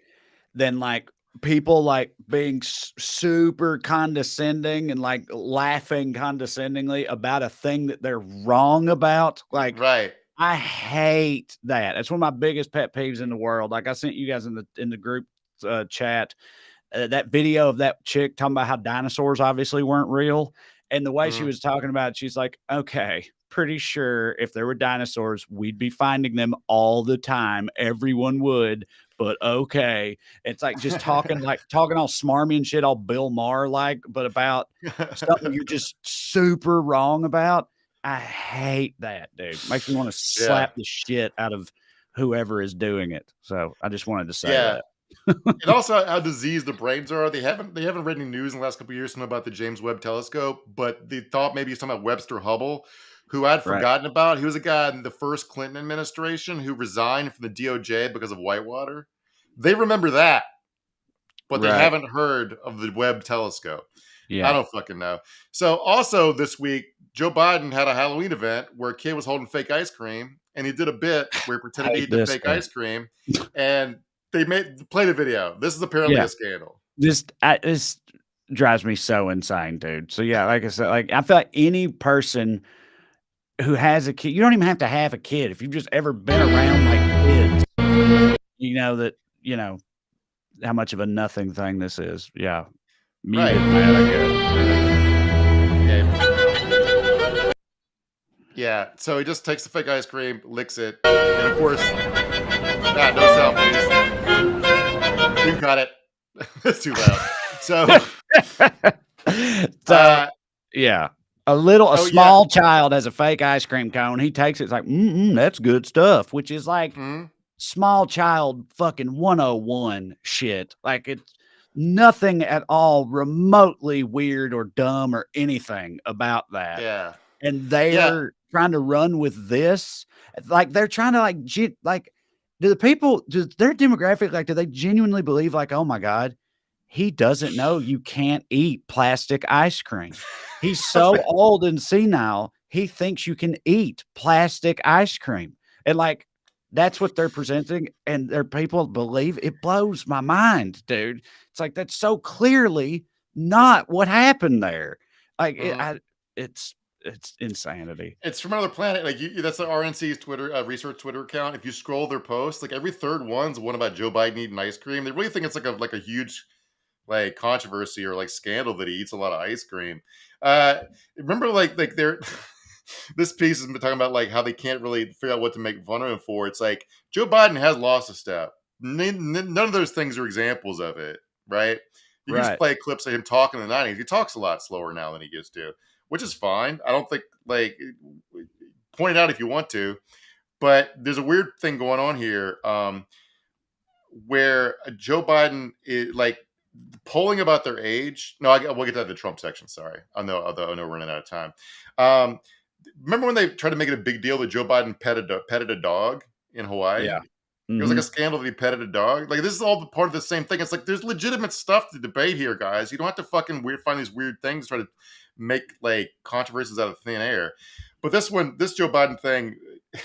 than like people like being super condescending and like laughing condescendingly about a thing that they're wrong about. Like, I hate that. It's one of my biggest pet peeves in the world. Like I sent you guys in the group chat that video of that chick talking about how dinosaurs obviously weren't real, and the way she was talking about it, she's like, okay, pretty sure if there were dinosaurs, we'd be finding them all the time. Everyone would, but okay. It's like just talking all smarmy and shit, all Bill Maher like, but about something you're just super wrong about. I hate that, dude. Makes me want to slap the shit out of whoever is doing it. So I just wanted to say that. And also how diseased the brains are. They haven't read any news in the last couple of years about the James Webb Telescope, but they thought maybe he's talking about Webster Hubble, who I'd forgotten about. He was a guy in the first Clinton administration who resigned from the DOJ because of Whitewater. They remember that, but they haven't heard of the Webb Telescope. Yeah. I don't fucking know. So also this week, Joe Biden had a Halloween event where a kid was holding fake ice cream, and he did a bit where he pretended to eat the fake ice cream, and they played a video. This is apparently a scandal. This drives me so insane, dude. So yeah, like I said, like I feel like any person who has a kid, you don't even have to have a kid. If you've just ever been around like kids, you know that how much of a nothing thing this is. Yeah, muted, man, I guess. Yeah. So he just takes the fake ice cream, licks it, and of course, no sound, please. You got it. It's too loud. So, yeah. A small child has a fake ice cream cone. He takes it. It's like, that's good stuff, which is like small child fucking 101 shit. Like it's nothing at all remotely weird or dumb or anything about that. Yeah. And they're trying to run with this. Like they're trying to do their demographic, like, do they genuinely believe like, oh my God, he doesn't know you can't eat plastic ice cream. He's so old and senile, he thinks you can eat plastic ice cream. And like, that's what they're presenting. And their people believe it. Blows my mind, dude. It's like, that's so clearly not what happened there. Like it's insanity. It's from another planet. Like that's the RNC's Twitter research Twitter account. If you scroll their posts, like every third one's one about Joe Biden eating ice cream. They really think it's like a huge like controversy or like scandal that he eats a lot of ice cream. Remember like they're this piece has been talking about like how they can't really figure out what to make fun of him for. It's like Joe Biden has lost a step. None of those things are examples of it, right? You can just play clips of him talking in the 90s. He talks a lot slower now than he used to, which is fine. I don't think point it out if you want to, but there's a weird thing going on here where Joe Biden is like polling about their age. No, we'll get to the Trump section. Sorry. I know we're running out of time. Remember when they tried to make it a big deal that Joe Biden petted a dog in Hawaii? Yeah. It was like a scandal that he petted a dog. Like this is all part of the same thing. It's like there's legitimate stuff to debate here, guys. You don't have to fucking find these weird things, try to make like controversies out of thin air. But this Joe Biden thing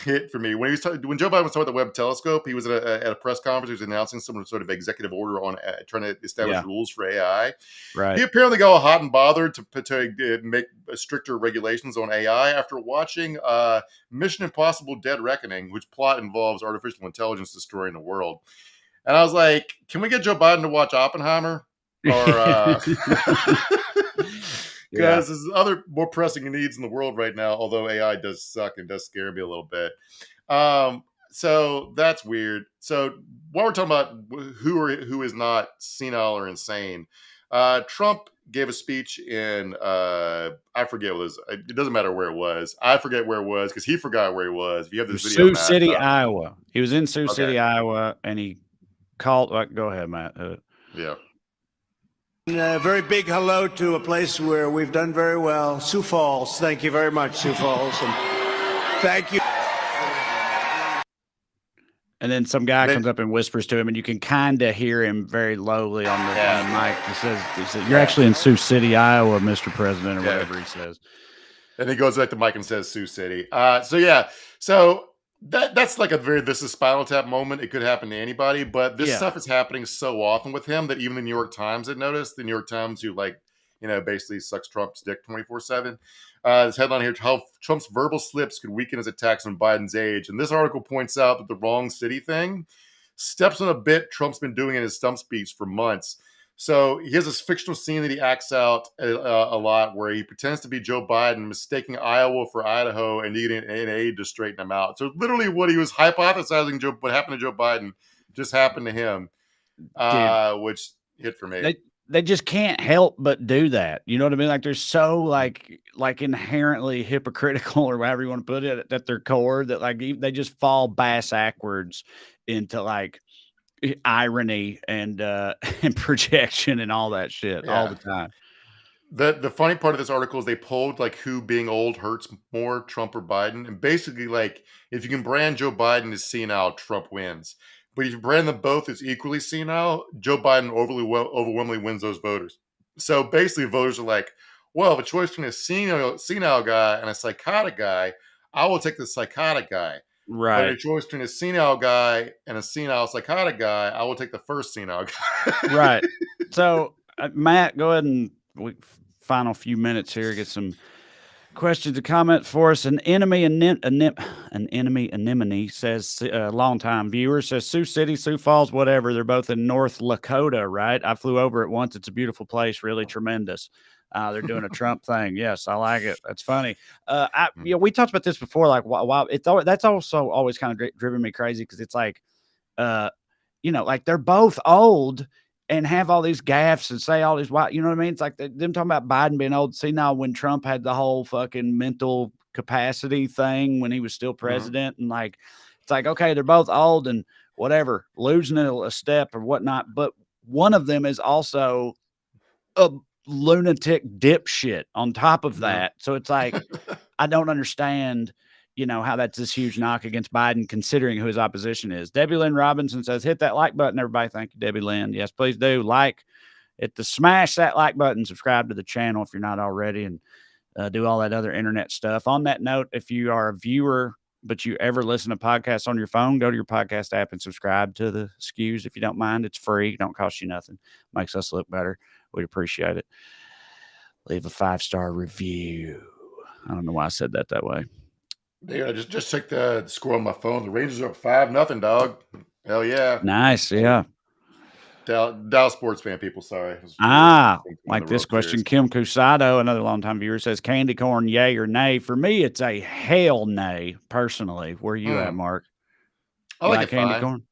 hit for me when Joe Biden was talking about the Webb telescope. He was at a press conference. He was announcing some sort of executive order on trying to establish rules for AI. Right. He apparently got all hot and bothered to make stricter regulations on AI after watching Mission Impossible: Dead Reckoning, which plot involves artificial intelligence destroying the world. And I was like, can we get Joe Biden to watch Oppenheimer? Or because there's other more pressing needs in the world right now, although AI does suck and does scare me a little bit. So that's weird. So while we're talking about who is not senile or insane, Trump gave a speech in I forget what it was. It doesn't matter where it was. I forget where it was because he forgot where he was. If you have this video, Sioux City, Iowa. He was in Sioux City, Iowa, and he called. Go ahead, Matt. Yeah. A very big hello to a place where we've done very well, Sioux Falls. Thank you very much, Sioux Falls, and thank you. And then some guy comes up and whispers to him, and you can kind of hear him very lowly on the mic. He says, "You're actually in Sioux City, Iowa, Mr. President," or whatever he says. And he goes back to Mike and says Sioux City. So that's like a very "this is Spinal Tap" moment. It could happen to anybody, but this stuff is happening so often with him that even the New York Times had noticed. The New York Times, who basically sucks Trump's dick 24/7. This headline here: how Trump's verbal slips could weaken his attacks on Biden's age. And this article points out that the wrong city thing steps on a bit Trump's been doing in his stump speech for months. So he has this fictional scene that he acts out a lot where he pretends to be Joe Biden, mistaking Iowa for Idaho and needing an aide to straighten him out. So literally what he was hypothesizing what happened to Joe Biden just happened to him, which hit for me. They just can't help but do that. You know what I mean? Like they're so like inherently hypocritical or whatever you want to put it at their core that like they just fall bass backwards into like irony and and projection and all that shit all the time. The funny part of this article is they polled like who being old hurts more, Trump or Biden, and basically like if you can brand Joe Biden as senile, Trump wins. But if you brand them both as equally senile, Joe Biden overwhelmingly wins those voters. So basically, voters are like, "Well, if a choice between a senile guy and a psychotic guy, I will take the psychotic guy." But Right. a choice between a senile guy and a senile psychotic guy, I will take the first senile guy. Right. So, Matt, go ahead and final few minutes here. Get some questions and comments for us. An enemy anemone says, longtime viewer says, Sioux City, Sioux Falls, whatever. They're both in North Lakota, right? I flew over it once. It's a beautiful place, really tremendous. They're doing a Trump thing. Yes, I like it. That's funny. We talked about this before. Like, wow, that's also always kind of driven me crazy because it's like, like they're both old and have all these gaffes and say all these white, you know what I mean? It's like them talking about Biden being old. See now when Trump had the whole fucking mental capacity thing when he was still president, and like it's like, okay, they're both old and whatever, losing a step or whatnot, but one of them is also a lunatic dipshit on top of that. So it's like I don't understand, how that's this huge knock against Biden, considering who his opposition is. Debbie Lynn Robinson says, hit that like button, everybody. Thank you, Debbie Lynn. Yes, please do. Smash that like button, subscribe to the channel if you're not already, and do all that other internet stuff. On that note, if you are a viewer, but you ever listen to podcasts on your phone, go to your podcast app and subscribe to the Skews if you don't mind. It's free. Don't cost you nothing. Makes us look better. We'd appreciate it. Leave a 5-star review. I don't know why I said that way. Yeah, I just checked the score on my phone. The Rangers are up 5-0, dog. Hell yeah. Nice, yeah. Dallas sports fan people, sorry. Like this question. Kim Cusado, another longtime viewer, says candy corn, yay or nay? For me, it's a hell nay, personally. Where are you at, Mark? I like it candy corn.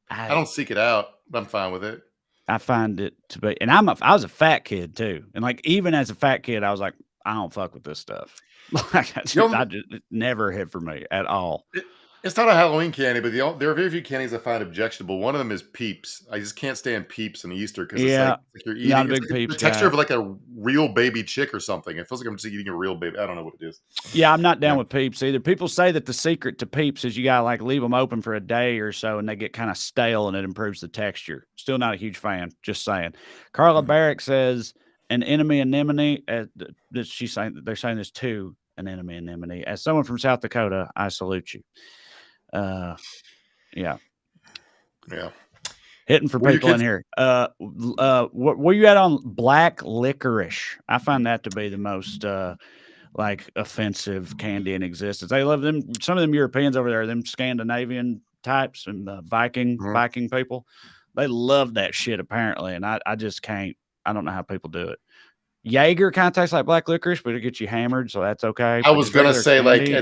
I don't seek it out, but I'm fine with it. I find it to be, and I was a fat kid too. And like, even as a fat kid, I was like, I don't fuck with this stuff. Like, I just never hit for me at all. It's not a Halloween candy, but there are very few candies I find objectionable. One of them is Peeps. I just can't stand Peeps on Easter because it's like you're eating not a big Peeps the texture of like a real baby chick or something. It feels like I'm just eating a real baby. I don't know what it is. Yeah, I'm not down with Peeps either. People say that the secret to Peeps is you gotta like leave them open for a day or so, and they get kind of stale, and it improves the texture. Still not a huge fan. Just saying. Carla Barrick says an enemy anemone. She's saying they're saying there's two an enemy anemone. As someone from South Dakota, I salute you. Yeah. Hitting for people in here. Where you at on black licorice? I find that to be the most like offensive candy in existence. They love them. Some of them Europeans over there, them Scandinavian types and Viking people, they love that shit apparently, and I just can't. I don't know how people do it. Jaeger kind of tastes like black licorice, but it gets you hammered, so that's okay. I was gonna say candy,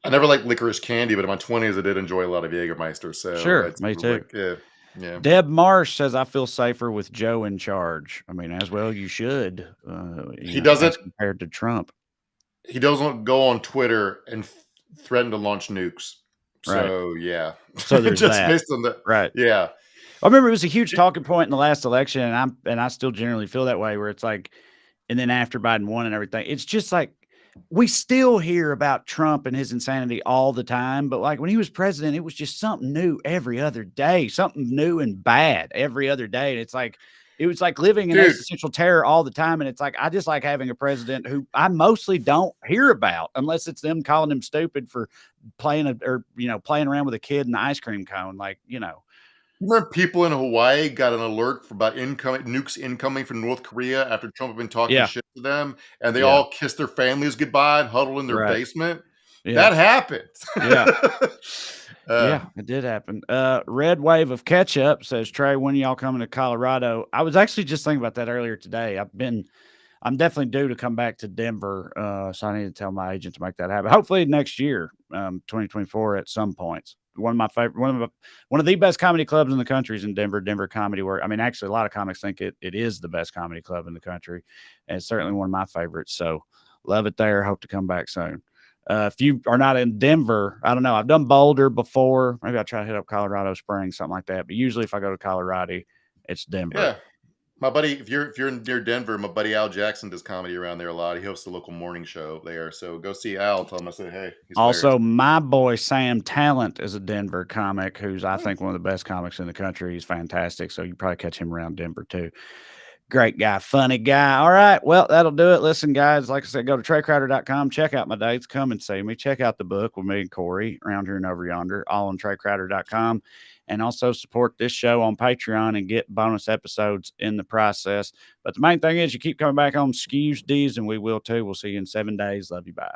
I never liked licorice candy, but in my 20s, I did enjoy a lot of Jägermeister. So sure, me too. Like, yeah. Deb Marsh says, I feel safer with Joe in charge. I mean, as well you should. He doesn't compared to Trump. He doesn't go on Twitter and threaten to launch nukes. So yeah. So there's just that. based on that. Right. Yeah. I remember it was a huge talking point in the last election, and I still generally feel that way, where it's like, and then after Biden won and everything, it's just like we still hear about Trump and his insanity all the time. But like when he was president, it was just something new every other day, something new and bad every other day. And it's like it was like living in existential terror all the time. And it's like I just like having a president who I mostly don't hear about unless it's them calling him stupid for playing around with a kid in the ice cream cone, Remember people in Hawaii got an alert about nukes incoming from North Korea after Trump had been talking shit to them, and they all kissed their families goodbye and huddled in their basement? Yeah. That happened. Yeah. Yeah, it did happen. Red Wave of Ketchup says, Trey, when y'all coming to Colorado? I was actually just thinking about that earlier today. I'm definitely due to come back to Denver. So I need to tell my agent to make that happen. Hopefully next year, 2024 at some points. One of my favorite, one of the best comedy clubs in the country is in Denver, Denver Comedy Work. I mean, actually, a lot of comics think it is the best comedy club in the country. And it's certainly one of my favorites. So love it there. Hope to come back soon. If you are not in Denver, I don't know. I've done Boulder before. Maybe I'll try to hit up Colorado Springs, something like that. But usually if I go to Colorado, it's Denver. Yeah. My buddy, if you're near Denver, my buddy Al Jackson does comedy around there a lot. He hosts a local morning show there. So go see Al. Tell him I said, hey. He's also, hilarious. my boy Sam Talent is a Denver comic who's, I think, one of the best comics in the country. He's fantastic. So you probably catch him around Denver too. Great guy, funny guy. All right. Well, that'll do it. Listen, guys, like I said, go to TreyCrowder.com. Check out my dates. Come and see me. Check out the book with me and Corey, Around Here and Over Yonder, all on TreyCrowder.com. And also support this show on Patreon and get bonus episodes in the process. But the main thing is you keep coming back on Skews D's, and we will too. We'll see you in 7 days. Love you. Bye.